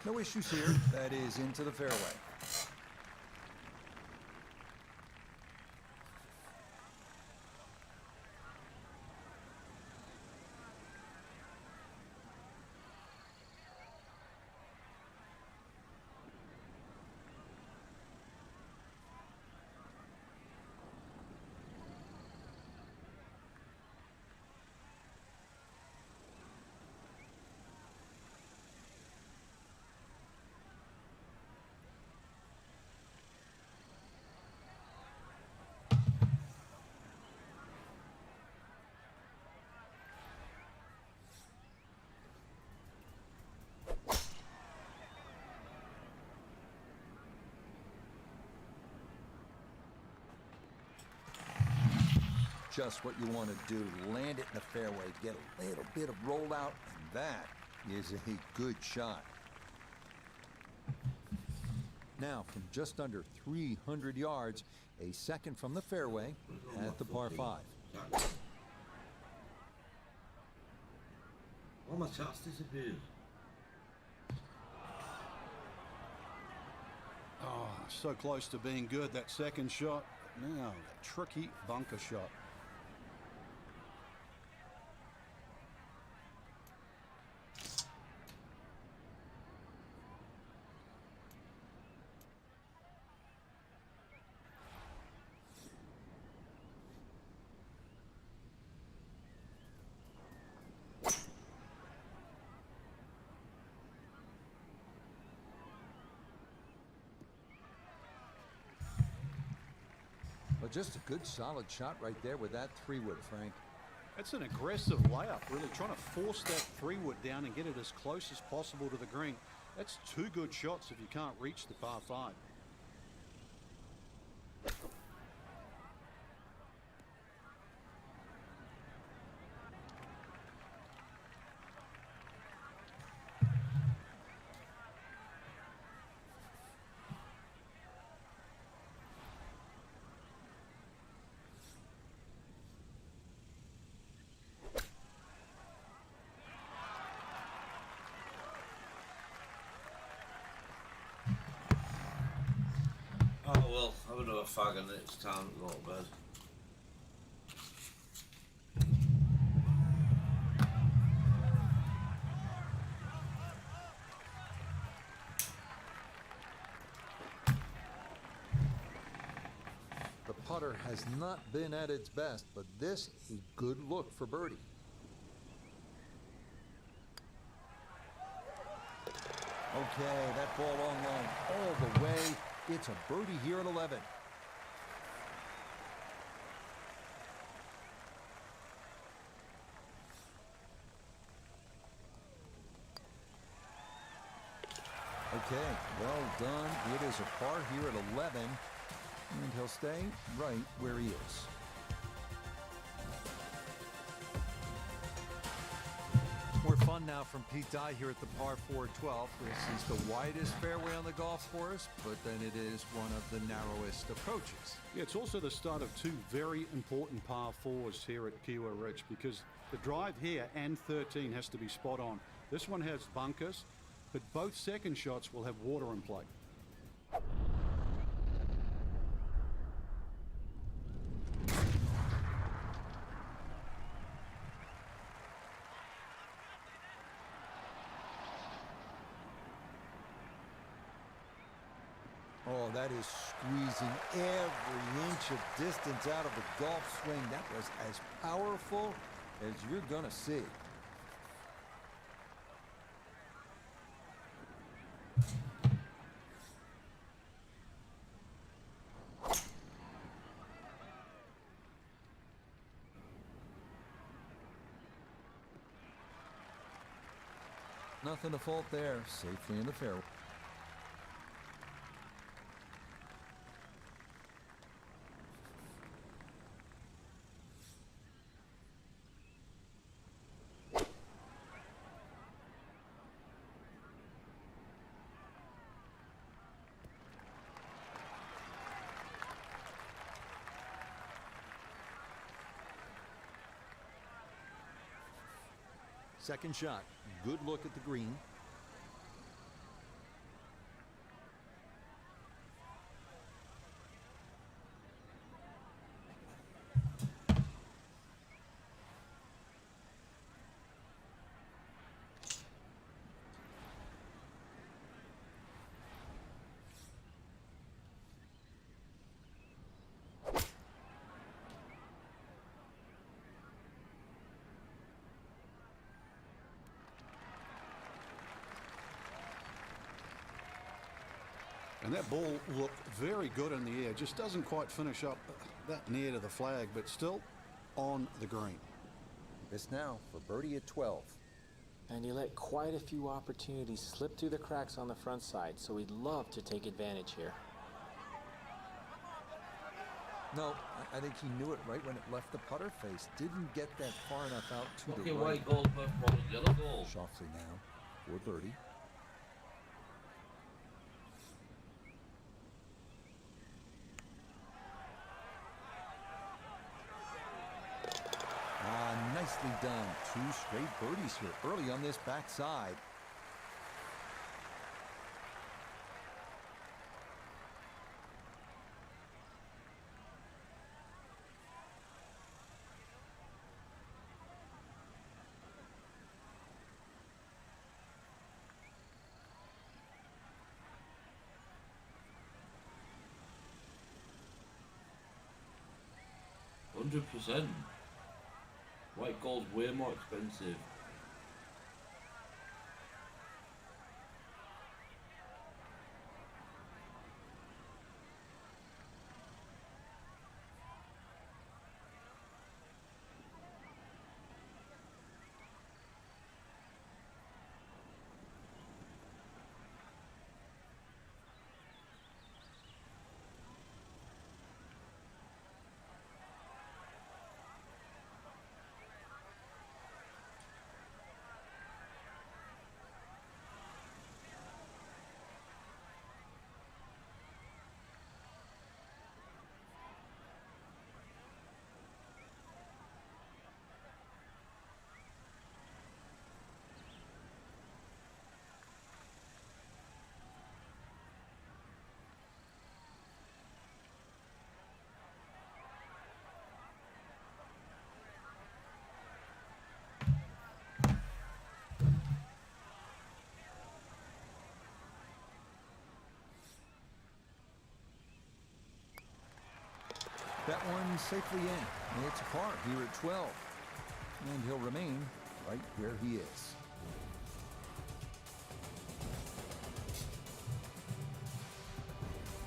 No issues here. That is into the fairway. just what you want to do. Land it in the fairway, get a little bit of rollout, and that is a good shot. Now, from just under 300 yards, a second from the fairway at the par 5. All my shots disappeared. Oh, so close to being good, that second shot. Now, that tricky bunker shot. But just a good solid shot right there with that 3-wood, Frank. That's an aggressive layup, really trying to force that 3-wood down and get it as close as possible to the green. That's two good shots if you can't reach the par 5. Oh well, have another fag and it's time to go to bed. The putter has not been at its best, but this is a good look for birdie. Okay, that ball on line all the way. It's a birdie here at 11. Okay, well done. It is a par here at 11, and he'll stay right where he is. More fun now from Pete Dye here at the par 4 12. This is the widest fairway on the golf course, but then it is one of the narrowest approaches. Yeah, it's also the start of two very important par 4s here at Kiwa Ridge, because the drive here and 13 has to be spot on. This one has bunkers, but both second shots will have water in play. Oh, that is squeezing every inch of distance out of the golf swing. That was as powerful as you're going to see. Nothing to fault there. Safely in the fairway. Second shot. Good look at the green. And that ball looked very good in the air. Just doesn't quite finish up that near to the flag, but still on the green. This now for birdie at 12. And he let quite a few opportunities slip through the cracks on the front side, so he'd love to take advantage here. No, I think he knew it right when it left the putter face. Didn't get that far enough out to the Fucking right. white goal, purple ball, yellow goal. Shoffley now for birdie. Nicely done. 2 straight birdies here early on this backside. %. White gold's way more expensive. That one safely in. It's a par here at 12. And he'll remain right where he is.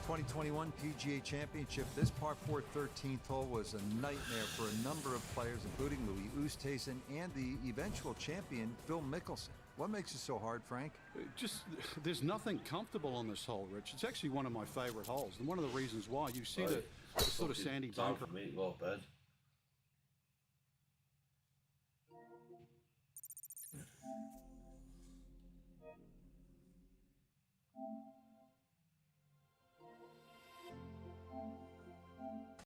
'21 PGA Championship. This par 4 13th hole was a nightmare for a number of players, including Louis Oosthuizen and the eventual champion, Phil Mickelson. What makes it so hard, Frank? There's nothing comfortable on this hole, Rich. It's actually one of my favorite holes, and one of the reasons why you see the sort of sandy bunker. Time for me to go to bed.